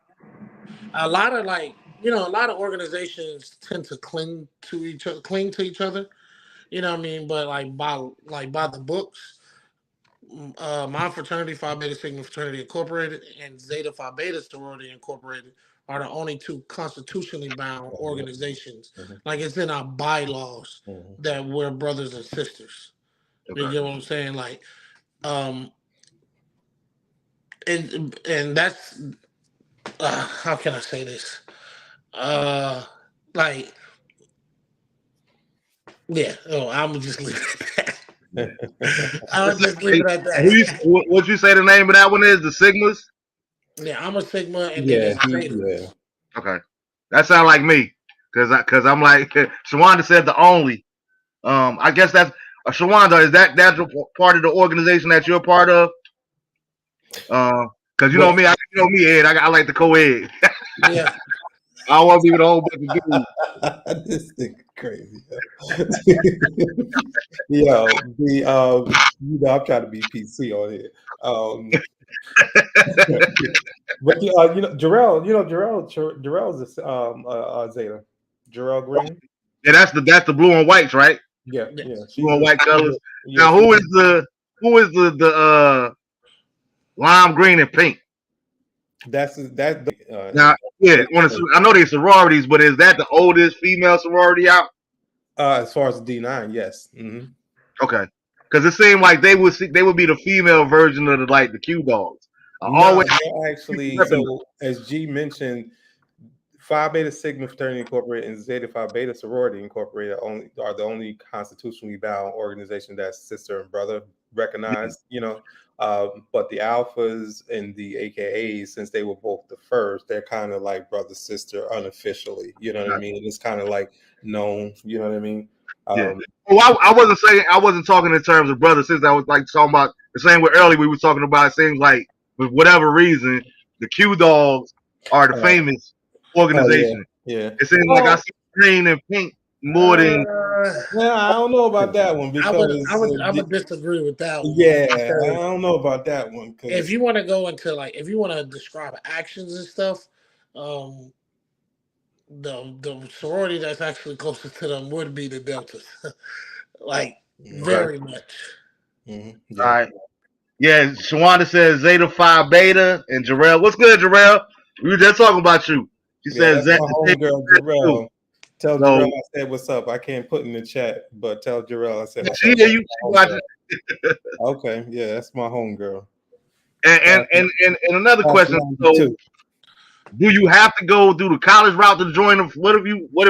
a lot of a lot of organizations tend to cling to each other. You know what I mean? But by the books, my fraternity, Phi Beta Sigma Fraternity Incorporated, and Zeta Phi Beta Sorority Incorporated are the only two constitutionally bound organizations. Like it's in our bylaws that we're brothers and sisters. You get what I'm saying? Like, and that's how can I say this? Like, yeah. Oh, I'm just leave it at that. I'll just leave it at that. What you say the name of that one is? The Sigmas? Yeah, I'm a Sigma, and then it's Zeta. Okay, that sounds like me, cause I'm like Shawanda said the only. I guess that's Shawanda. Is that's part of the organization that you're a part of? Cause you know me, Ed. I like the co-ed. Yeah. I don't want to be with a whole bunch of dudes. This thing crazy. Yo, I'm trying to be PC on here. But Jarrell's a Zeta. Jarrell Green. Yeah, that's the blue and whites, right? Yeah. Blue and white colors. Now, who is the lime green and pink? Now, yeah, I know they're sororities, but is that the oldest female sorority out? As far as D9, yes. Okay, because it seemed like they would be the female version of the Q dogs. Actually, so as G mentioned, Phi Beta Sigma Fraternity Incorporated and Zeta Phi Beta Sorority Incorporated are the only constitutionally bound organization that's sister and brother recognized. But the Alphas and the AKAs, since they were both the first, they're kind of like brother sister unofficially. You know what I mean? It's kind of like known. You know what I mean? Yeah. Well, I wasn't talking in terms of brother sister. I was like talking about the same way earlier we were talking about. It seems like for whatever reason, the Q dogs are the famous organization. Yeah. It seems like I see green and pink more than. I don't know about that one because I would disagree with that one. Yeah, I don't know about that one. If you want to go into if you want to describe actions and stuff, the sorority that's actually closest to them would be the Deltas, very much. All right. Yeah, Shawanda says Zeta Phi Beta and Jarrell. What's good, Jarrell? We were just talking about you. She says that's my homegirl, Jarrell. Tell So Jarrell I said what's up. I can't put in the chat, but tell Jarrell I said what's she up. hear you watching. Okay, yeah, that's my homegirl. And another question. So, 92. do you have to go through the college route to join them? What if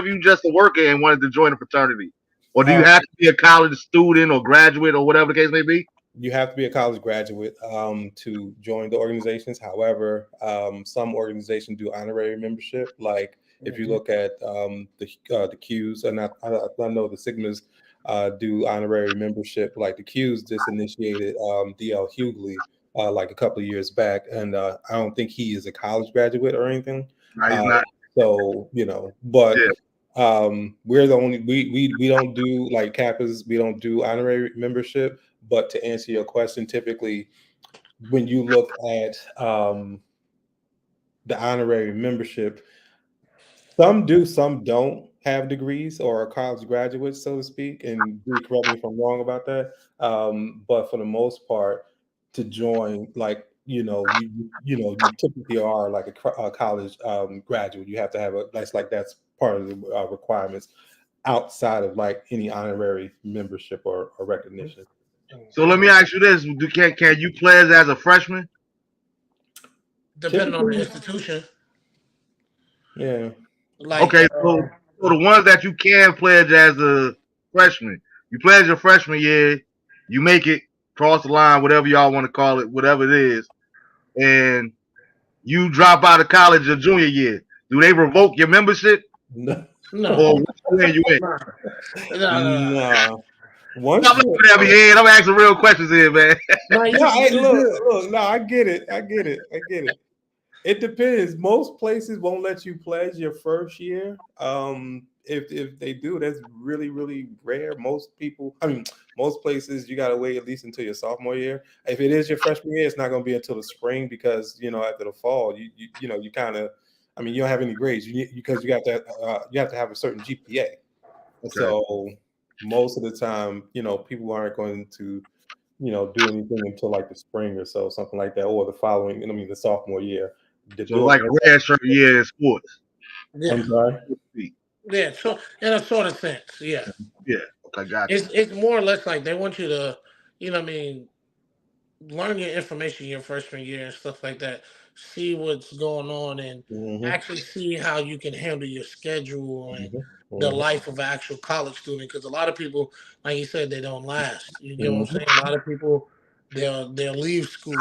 you just a worker and wanted to join a fraternity, or do you have to be a college student or graduate or whatever the case may be? You have to be a college graduate to join the organizations. However, some organizations do honorary membership. Like if you look at the Qs, and I know the Sigmas do honorary membership. Like the Qs just initiated DL Hughley like a couple of years back, and I don't think he is a college graduate or anything. No, he's not. So but. Yeah. We're the only we don't do like Kappas, we don't do honorary membership. But to answer your question, typically when you look at the honorary membership, some do, some don't have degrees or are college graduates, so to speak. And do correct me if I'm wrong about that. But for the most part, to join, like you typically are like a college graduate. You have to have that's part of the requirements outside of like any honorary membership or recognition. So let me ask you this: can you pledge as a freshman? Depending on the institution. Yeah. Like, okay, so the ones that you can pledge as a freshman, you pledge your freshman year, you make it cross the line, whatever y'all want to call it, whatever it is, and you drop out of college your junior year. Do they revoke your membership? No. Or when you in? No. Once I'm looking at me head. I'm asking real questions here, man. No, look. No, I get it. It depends. Most places won't let you pledge your first year. If they do, that's really, really rare. Most places you gotta wait at least until your sophomore year. If it is your freshman year, it's not gonna be until the spring because after the fall, you kind of, you don't have any grades because you have to have a certain GPA. Okay. So most of the time, people aren't going to, do anything until like the spring or so, something like that, or the following, the sophomore year. So like a red shirt year in sports. Yeah. I'm sorry. Yeah, so in a sort of sense, yeah. Yeah. Okay, gotcha. It's more or less like they want you to, learn your information your freshman year and stuff like that. See what's going on and actually see how you can handle your schedule and the life of an actual college student. Because a lot of people, like you said, they don't last. You get what I'm saying? A lot of people, they'll leave school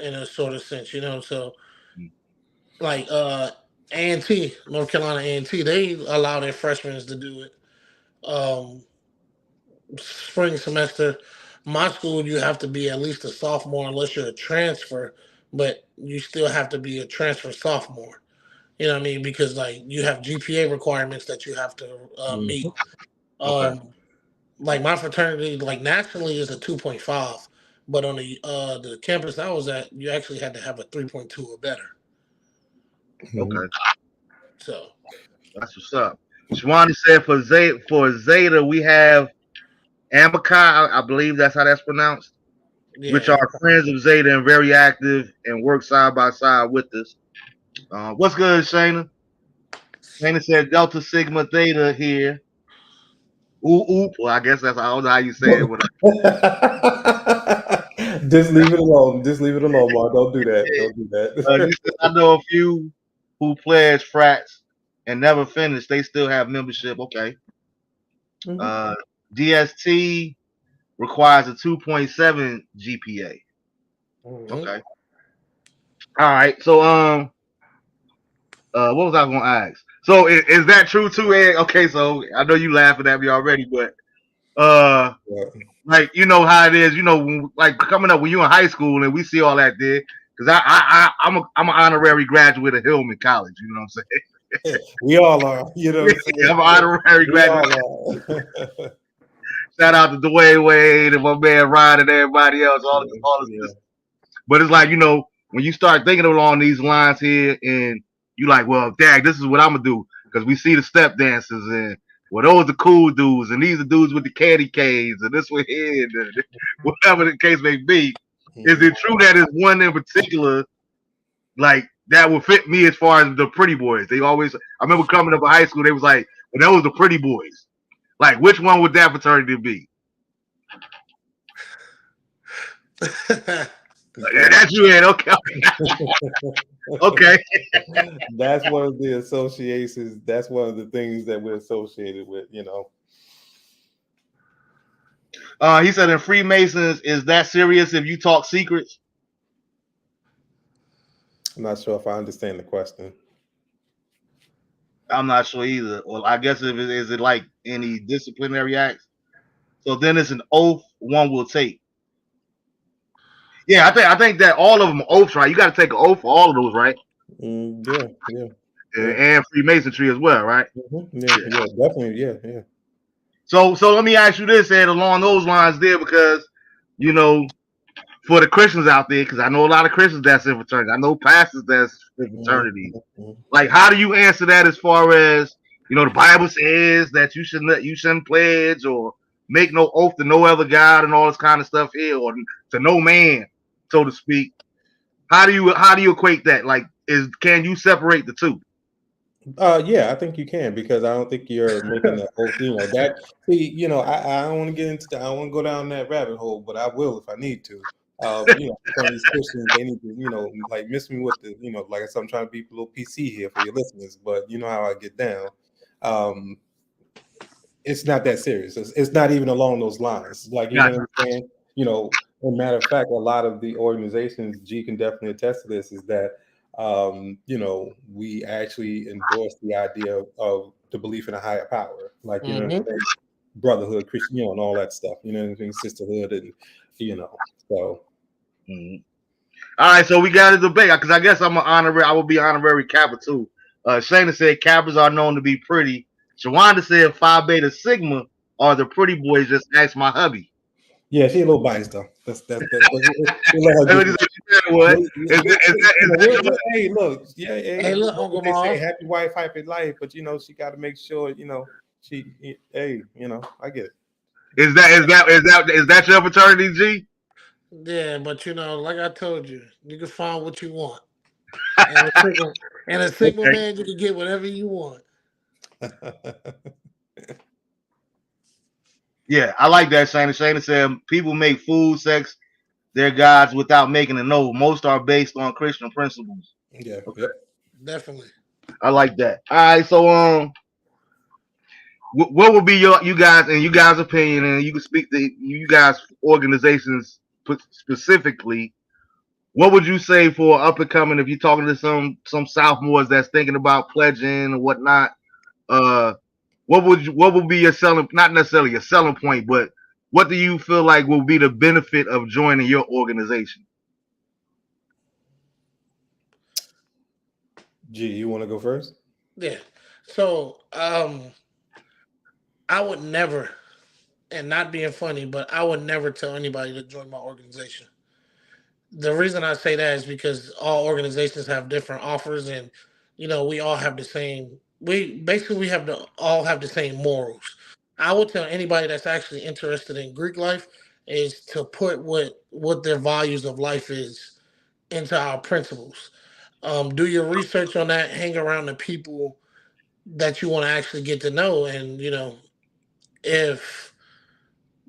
in a sort of sense, So, like A&T, North Carolina A&T, they allow their freshmen to do it. Spring semester. My school, you have to be at least a sophomore unless you're a transfer, but you still have to be a transfer sophomore. You know what I mean? Because like you have GPA requirements that you have to meet. Like my fraternity, like nationally is a 2.5, but on the campus I was at, you actually had to have a 3.2 or better. Okay. So that's what's up. Shwani said for Zeta we have Amakai, I believe that's how that's pronounced, which are friends of Zeta and very active and work side by side with us. What's good, Shayna? Shayna said Delta Sigma Theta here. Ooh. Well, I guess I don't know how you say it. Just leave it alone. Mark. Don't do that. I know a few who pledged frats and never finished. They still have membership. Okay. DST requires a 2.7 GPA. Okay. All right. So what was I going to ask? So is that true too, Ed? Okay. So I know you laughing at me already, but like you know how it is. When, like coming up when you in high school and we see all that there. Because I'm an honorary graduate of Hillman College. You know what I'm saying? We all are. You know what I'm saying? I'm an honorary graduate. Shout out to Dwayne Wade and my man Ryan and everybody else. All this. But it's like, when you start thinking along these lines here and you like, well, dang, this is what I'm going to do. Because we see the step dancers and, well, those are cool dudes. And these are dudes with the candy canes and this one here and whatever the case may be. Is it true that it's one in particular, like, that would fit me as far as the pretty boys? They always, I remember coming up in high school, they was like, and that was the Pretty Boys. Like, which one would that fraternity be? That's you, Ed. Okay. Okay. That's one of the associations. That's one of the things that we're associated with. He said in Freemasons, is that serious if you talk secrets? I'm not sure if I understand the question. I'm not sure either. Well, I guess is it like any disciplinary acts? So then it's an oath one will take. Yeah, I think that all of them are oaths, right? You got to take an oath for all of those, right? Yeah. And Freemasonry as well, right? Yeah, definitely, yeah. So let me ask you this, Ed, along those lines there, because for the Christians out there, because I know a lot of Christians that's in fraternity. I know pastors that's in fraternities. Like, how do you answer that as far as the Bible says that you shouldn't pledge or make no oath to no other God and all this kind of stuff here, or to no man, so to speak. How do you equate that? Like, can you separate the two? Yeah, I think you can, because I don't think you're making the whole that. See, I don't want to get into that. I don't want to go down that rabbit hole, but I will if I need to. Some of these Christians, they need to, like, miss me with the, like I said, I'm trying to be a little PC here for your listeners, but you know how I get down. It's not that serious. It's not even along those lines. Like, you know what I'm saying? As a matter of fact, a lot of the organizations, G can definitely attest to this, is that we actually endorse the idea of the belief in a higher power, like, brotherhood, Christian, and all that stuff, sisterhood, and so. Mm-hmm. All right, so we got a debate, because I guess I will be honorary Kappa too. Shayna said Kappas are known to be pretty. Shawanda said Phi Beta Sigma are the pretty boys. Just ask my hubby. Yeah, she's a little biased though. That's hey, look, hey, look, Uncle they say Marv. happy wife, happy life, but she got to make sure, she, I get it. Is that your fraternity, G? Yeah, but like I told you, you can find what you want. And a Sigma man, you can get whatever you want. Yeah, I like that, Shayna. Shayna said people make food, sex their gods without making a note. Most are based on Christian principles. Yeah, yep. Definitely. I like that. All right, so what would be you guys' opinion, and you can speak to you guys organizations specifically. What would you say for up and coming, if you're talking to some sophomores that's thinking about pledging or whatnot? What would be your not necessarily your selling point, but what do you feel like will be the benefit of joining your organization? G, you want to go first? Yeah. So I would never, and not being funny, but I would never tell anybody to join my organization. The reason I say that is because all organizations have different offers, and we all have the same. We have to all have the same morals. I would tell anybody that's actually interested in Greek life is to put what their values of life is into our principles. Do your research on that. Hang around the people that you want to actually get to know, and if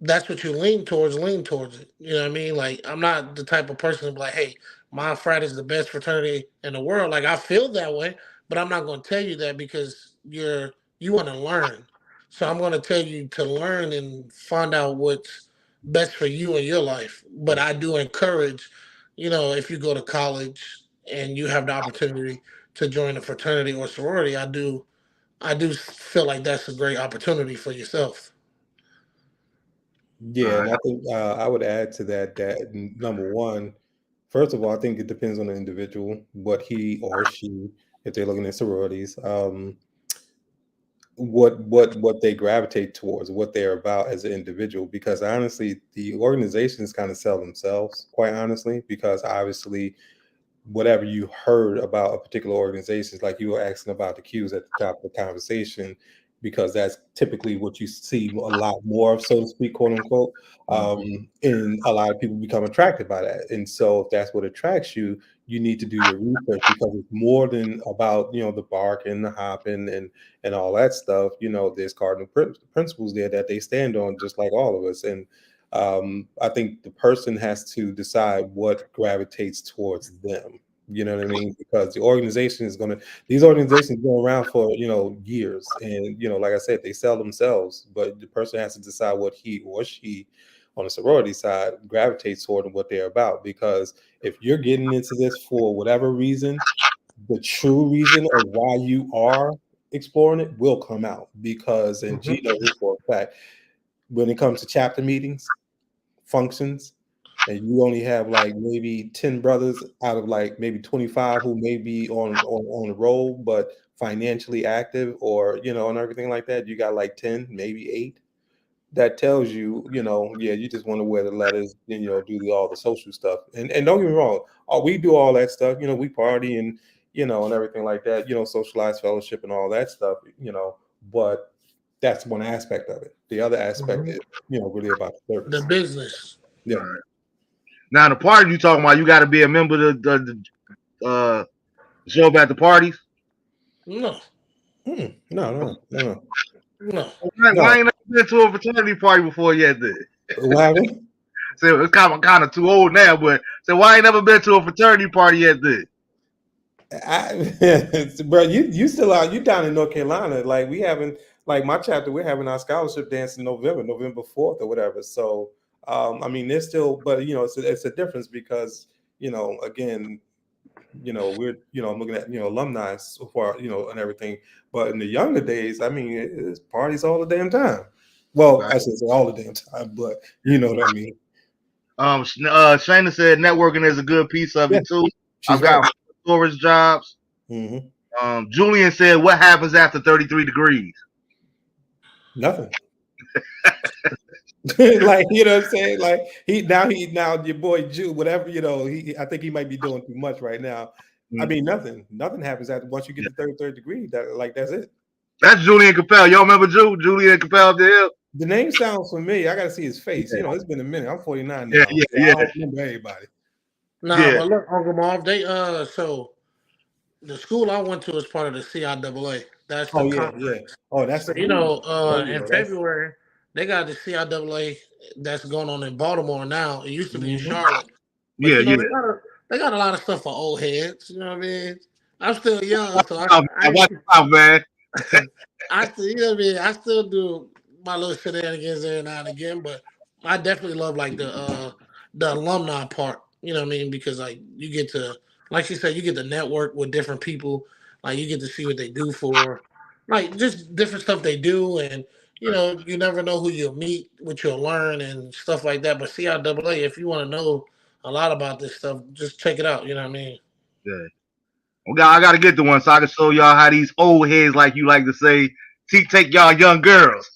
that's what you lean towards it. You know what I mean? Like, I'm not the type of person to be like, hey, my frat is the best fraternity in the world. Like, I feel that way, but I'm not going to tell you that because you want to learn. So I'm going to tell you to learn and find out what's best for you in your life. But I do encourage, if you go to college and you have the opportunity to join a fraternity or sorority, I do feel like that's a great opportunity for yourself. Yeah, and I think I would add to that number one, first of all, I think it depends on the individual, what he or she, if they're looking at sororities, what they gravitate towards, what they're about as an individual. Because honestly, the organizations kind of sell themselves, quite honestly, because obviously whatever you heard about a particular organization, like you were asking about the cues at the top of the conversation, because that's typically what you see a lot more of, so to speak, quote unquote. And a lot of people become attracted by that. And so if that's what attracts you, you need to do your research because it's more than about, the bark and the hopping and all that stuff. There's cardinal principles there that they stand on, just like all of us. And I think the person has to decide what gravitates towards them. You know what I mean? Because these organizations go around for, years. And, like I said, they sell themselves, but the person has to decide what he or she on the sorority side gravitates toward and what they're about. Because if you're getting into this for whatever reason, the true reason of why you are exploring it will come out. Because, and G knows this for a fact, when it comes to chapter meetings, functions, and you only have like maybe 10 brothers out of like maybe 25 who may be on the roll, but financially active, or and everything like that, you got like 10, maybe 8. That tells you, yeah, you just want to wear the letters and do all the social stuff. And don't get me wrong, we do all that stuff, we party and and everything like that, socialize, fellowship, and all that stuff, but that's one aspect of it. The other aspect is, really about the service. The business. Yeah. Right. Now the party you talking about, you got to be a member of the show up at the parties. No. No. No. Why ain't never been to a fraternity party before yet? Then. What happened? So it's kind of too old now, but so why ain't never been to a fraternity party yet? Then. Bro, you still out? You down in North Carolina? Like we having, like my chapter, we're having our scholarship dance in November 4th or whatever. So I mean, there's still, but it's a difference because again, we're I'm looking at alumni so far, and everything. But in the younger days, I mean, it's parties all the damn time. Well, I shouldn't say all the damn time, but you know what I mean. Shayna said networking is a good piece of it too. I've got storage jobs. Julian said, "What happens after 33 degrees?" Nothing. Like what I'm saying, like now your boy Jew, whatever I think he might be doing too much right now. I mean, nothing happens after once you get to 33rd degree. That's it. That's Julian Capel. Y'all remember Julian Capel? The name sounds familiar. I got to see his face. It's been a minute. I'm 49 now. Yeah. I don't remember everybody. But look, Uncle Marv, they so the school I went to is part of the CIAA. That's the conference. Oh, that's in February they got the CIAA that's going on in Baltimore now. It used to be in Charlotte. But, they got a lot of stuff for old heads. You know what I mean? I'm still young, so man. I still, I still do my little shenanigans every now and again, but I definitely love like the alumni part. You know what I mean? Because like you get to, like you said, you get to network with different people. Like you get to see what they do for, like just different stuff they do, and you never know who you'll meet, what you'll learn, and stuff like that. But CIAA, if you want to know a lot about this stuff, just check it out. You know what I mean? Yeah. Well, I got to get the one so I can show y'all how these old heads, like you like to say, take y'all young girls.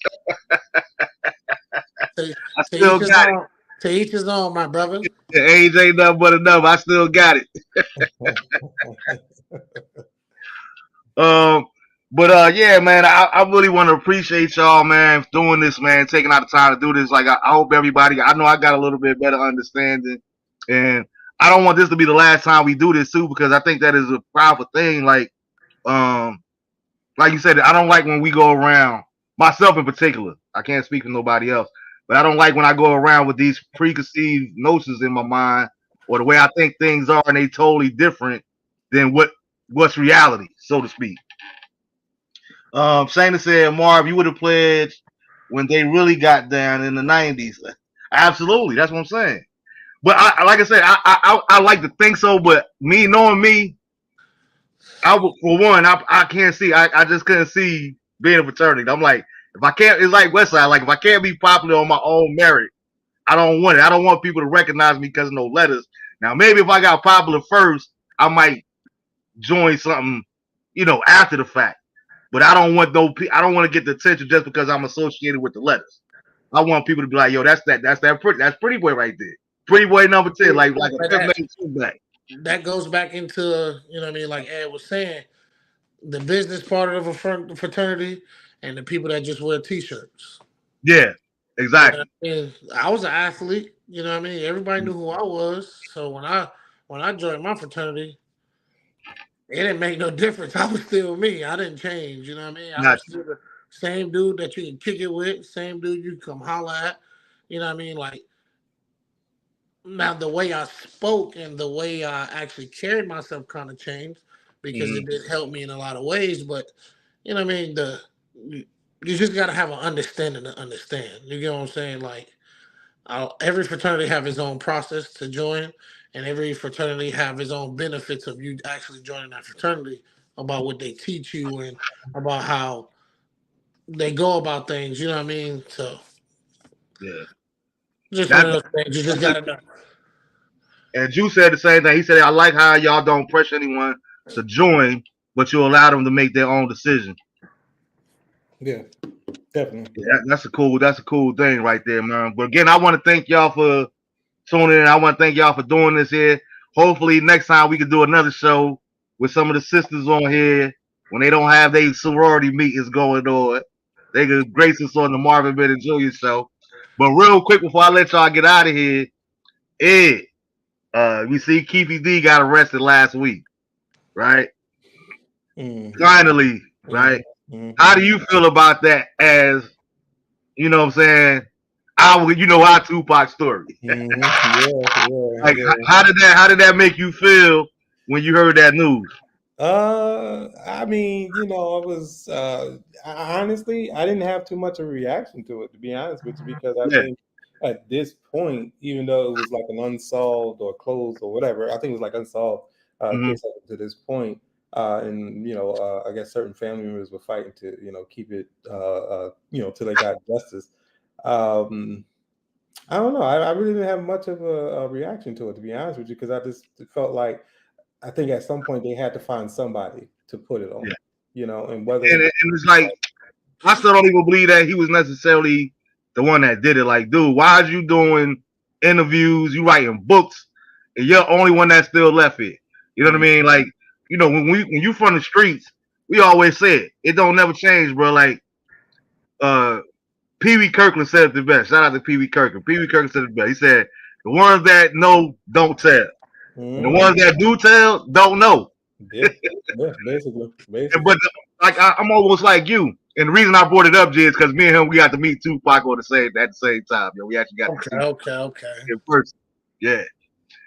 I still got it. To each his own, my brother. The age ain't nothing but enough. I still got it. Yeah, man, I really want to appreciate y'all, man, doing this, man, taking out the time to do this. Like, I hope everybody, I know I got a little bit better understanding, and I don't want this to be the last time we do this too, because I think that is a powerful thing. Like you said, I don't like when we go around, myself in particular. I can't speak for nobody else, but I don't like when I go around with these preconceived notions in my mind or the way I think things are, and they totally different than what's reality, so to speak. Shayna said, Marv, you would have pledged when they really got down in the 90s. Absolutely, that's what I'm saying. But like I said, I like to think so, but me knowing me, I can't see. I just couldn't see being a fraternity. I'm like, if I can't, it's like Westside. Like if I can't be popular on my own merit, I don't want it. I don't want people to recognize me because of no letters. Now maybe if I got popular first, I might join something, after the fact. But I don't want I don't want to get the attention just because I'm associated with the letters. I want people to be like, yo, that's pretty boy right there. Pretty boy number 10, like a fifth name back. That goes back into, what I mean, like Ed was saying, the business part of a fraternity and the people that just wear t-shirts. Yeah, exactly. I was an athlete, you know what I mean? Everybody knew who I was. So when when I joined my fraternity, it didn't make no difference. I was still me. I didn't change. You know what I mean? I Not was still the same dude that you can kick it with, same dude you come holler at. You know what I mean? Like now the way I spoke and the way I actually carried myself kind of changed because mm, it did help me in a lot of ways. But you know what I mean? You just gotta have an understanding to understand. You get what I'm saying? Like every fraternity have its own process to join, and every fraternity have its own benefits of you actually joining that fraternity about what they teach you and about how they go about things. You know what I mean? So yeah. just one That, of those things. You just gotta know. and Juice said the same thing. He said, I like how y'all don't pressure anyone to join, but you allow them to make their own decision. Yeah, definitely. Yeah, that's a cool thing right there, man. But again, I want to thank y'all for tuning in. I want to thank y'all for doing this here. Hopefully next time we can do another show with some of the sisters on here when they don't have their sorority meetings going on. They could grace us on the Marvin Bennett Jr. show. But real quick before I let y'all get out of here, Ed, we see Keefy D got arrested last week, right? Mm-hmm. Finally, right? Mm-hmm. How do you feel about that as, you know what I'm saying, our Tupac story? Mm-hmm. Like, Yeah. how did that make you feel when you heard that news? I mean, I was honestly, I didn't have too much of a reaction to it, to be honest with you, because I Yeah. think at this point, even though it was like an unsolved or closed or whatever, I think it was like unsolved Hmm. case up to this point. And I guess certain family members were fighting to, keep it, till they got justice. Um, I don't know. I really didn't have much of a reaction to it, to be honest with you, because I just felt like I think at some point they had to find somebody to put it on, Yeah. and whether it And it's like, I still don't even believe that he was necessarily the one that did it. Like, dude, why are you doing interviews? You writing books, and you're the only one that's still left here. You know what I was. mean? Like, when you from the streets, we always said it don't never change, bro. Like, uh, Pee Wee Kirkland said it the best. Shout out to Pee Wee Kirkland. Pee Wee Kirkland said it the best. He said, "The ones that know don't tell, and the Mm-hmm. ones that do tell don't know." Yeah, yeah, basically, But like I'm almost like you. And the reason I brought it up, Jay, is because me and him we got to meet Tupac at the same time. We actually got to see Okay. in person. Yeah.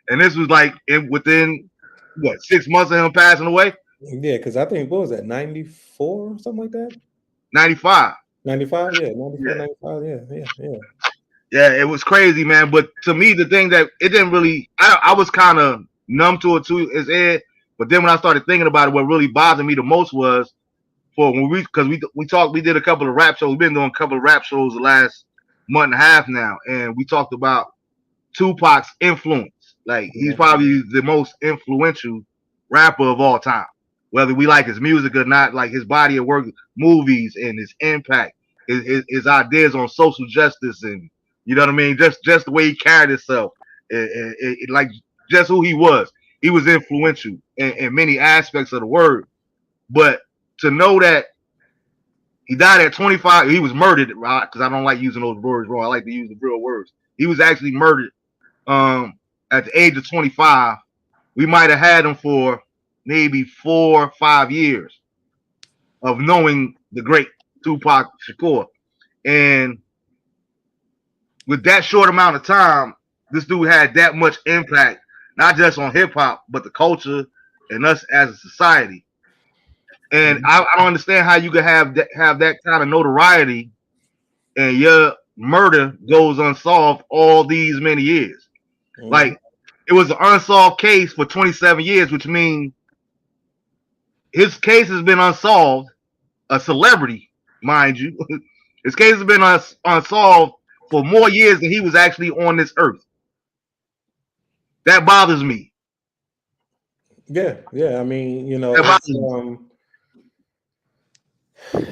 And this was like within what 6 months of him passing away? Yeah, because I think what was that, 94 or something like that? 95. 95, yeah, 94, Yeah. 95, yeah. Yeah, it was crazy, man. But to me, the thing that it didn't really I was kind of numb to it too, is Ed. But then when I started thinking about it, what really bothered me the most was for when we did a couple of rap shows. We've been doing a couple of rap shows the last month and a half now, and we talked about Tupac's influence. Like he's Yeah. probably the most influential rapper of all time. Whether we like his music or not, like his body of work, movies, and his impact, his ideas on social justice, and you know what I mean. Just the way he carried himself, like just who he was. He was influential in many aspects of the word. But to know that he died at 25. He was murdered, right? Because I don't like using those words wrong. I like to use the real words. He was actually murdered at the age of 25. We might have had him for maybe 4 or 5 years of knowing the great Tupac Shakur. And with that short amount of time, this dude had that much impact, not just on hip hop, but the culture and us as a society. And Mhm. I don't understand how you could have that kind of notoriety and your murder goes unsolved all these many years. Mhm. Like it was an unsolved case for 27 years, which means his case has been unsolved. A celebrity, mind you, his case has been unsolved for more years than he was actually on this earth. That bothers me. Yeah. I mean, That it's bothers me.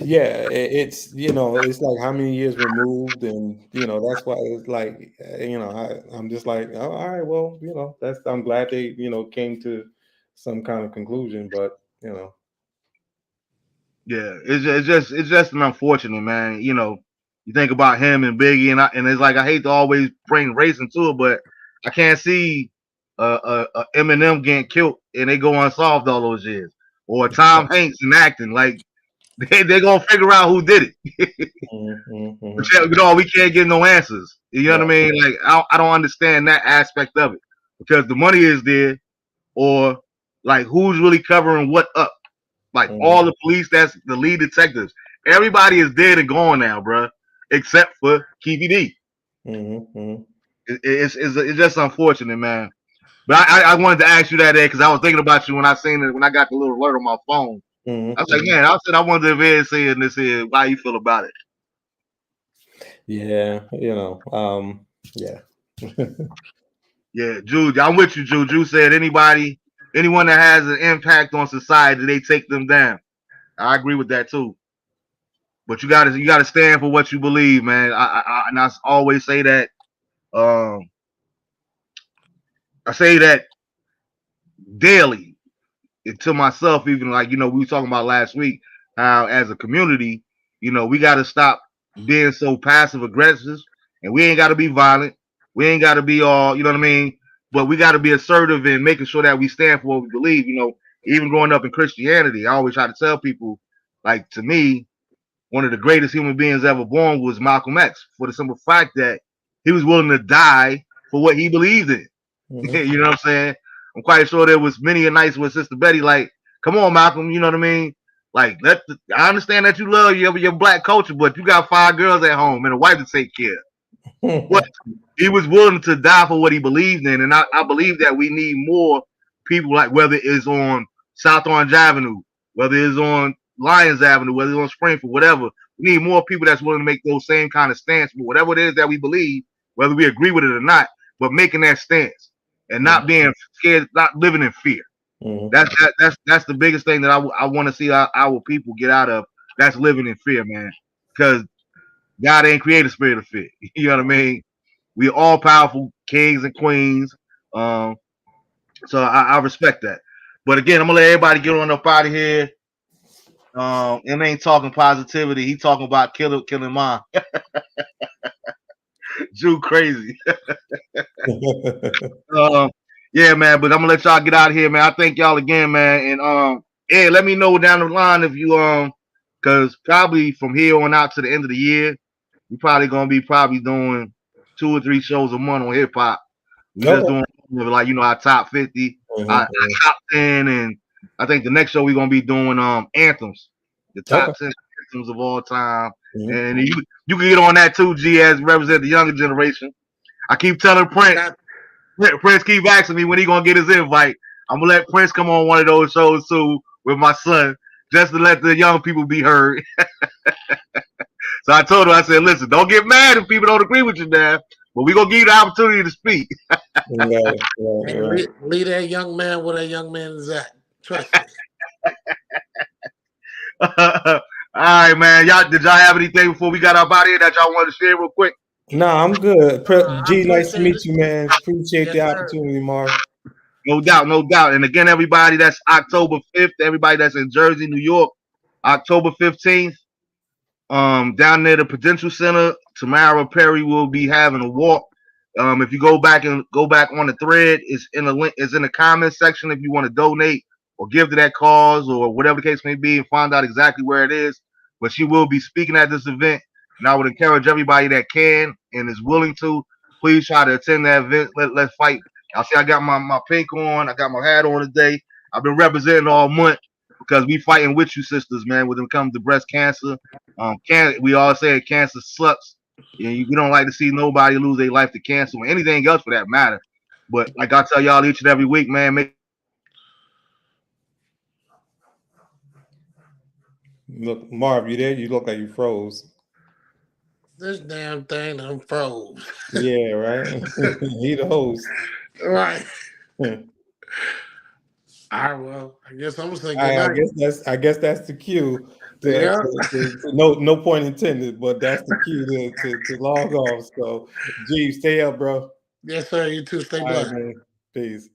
yeah, it's like how many years removed, and that's why it's like I'm just like, oh, all right, well, that's I'm glad they came to some kind of conclusion, but Yeah, it's just an unfortunate, man. You think about him and Biggie, and it's like I hate to always bring race into it, but I can't see Eminem getting killed and they go unsolved all those years, or Tom Hanks in acting. Like they gonna figure out who did it. But yeah, we can't get no answers. You know what I mean? Like I don't understand that aspect of it because the money is there, or like who's really covering what up? Like all the police, that's the lead detectives. Everybody is dead and gone now, bro, except for KVD. It's just unfortunate, man. But I wanted to ask you that because I was thinking about you when I seen it when I got the little alert on my phone. I was like, man, I wonder if Ed's saying this here, how you feel about it. Yeah, yeah. Yeah, Jude, I'm with you, Jude. Jude said anyone that has an impact on society, they take them down. I agree with that too. But you gotta stand for what you believe, man. And I always say that. I say that daily to myself, even like we were talking about last week, how as a community, we gotta stop being so passive aggressive, and we ain't gotta be violent. We ain't gotta be all, you know what I mean? But we gotta be assertive in making sure that we stand for what we believe. Even growing up in Christianity, I always try to tell people, like, to me, one of the greatest human beings ever born was Malcolm X, for the simple fact that he was willing to die for what he believed in. You know what I'm saying? I'm quite sure there was many a nights with Sister Betty, like, come on, Malcolm, you know what I mean? Like, I understand that you love your black culture, but you got 5 girls at home and a wife to take care of. What? He was willing to die for what he believed in, and I believe that we need more people, like whether it's on South Orange Avenue, whether it's on Lyons Avenue, whether it's on Springfield, whatever. We need more people that's willing to make those same kind of stance for whatever it is that we believe, whether we agree with it or not, but making that stance and not being scared, not living in fear. That's the biggest thing that I want to see our people get out of. That's living in fear, man. Because God ain't created a spirit of fear. You know what I mean? We all powerful kings and queens. So I respect that. But again, I'm gonna let everybody get on up out of here. It ain't talking positivity. He talking about killing mine. Jew crazy. Yeah, man. But I'm gonna let y'all get out of here, man. I thank y'all again, man. And yeah, let me know down the line if you because probably from here on out to the end of the year, we probably gonna be doing 2 or 3 shows a month on hip hop. We just doing like our top 50, our top 10, and I think the next show we're gonna be doing anthems, the top 10 anthems of all time. And you can get on that too, G, as represent the younger generation. I keep telling Prince keep asking me when he gonna get his invite. I'm gonna let Prince come on one of those shows too with my son, just to let the young people be heard. So I told him, I said, listen, don't get mad if people don't agree with you now, but we're gonna give you the opportunity to speak. Leave that young man where that young man is at. Trust me. All right, man. Did y'all have anything before we got up out here that y'all wanted to share real quick? No, I'm good. G, nice to meet you, man. Appreciate the opportunity, Marv. No doubt, no doubt. And again, everybody, that's October 5th. Everybody that's in Jersey, New York, October 15th. Down near the Prudential Center, Tamara Perry will be having a walk. If you go back on the thread, it's in the link, it's in the comment section if you want to donate or give to that cause or whatever the case may be and find out exactly where it is. But she will be speaking at this event, and I would encourage everybody that can and is willing to, please try to attend that event. Let's fight. I see I got my pink on, I got my hat on today. I've been representing all month because we fighting with you sisters, man, when it comes to breast cancer. We all say cancer sucks. We don't like to see nobody lose their life to cancer or anything else for that matter. But like I tell y'all each and every week, man, Look, Marv, you there? You look like you froze. This damn thing done froze. Yeah, right. He the host. Right. All right, well, I guess I'm gonna say good night. I guess that's the cue. No point intended, but that's the cue to log off. So, G, stay up, bro. Yes, sir. You too. Stay blessed. Right, peace.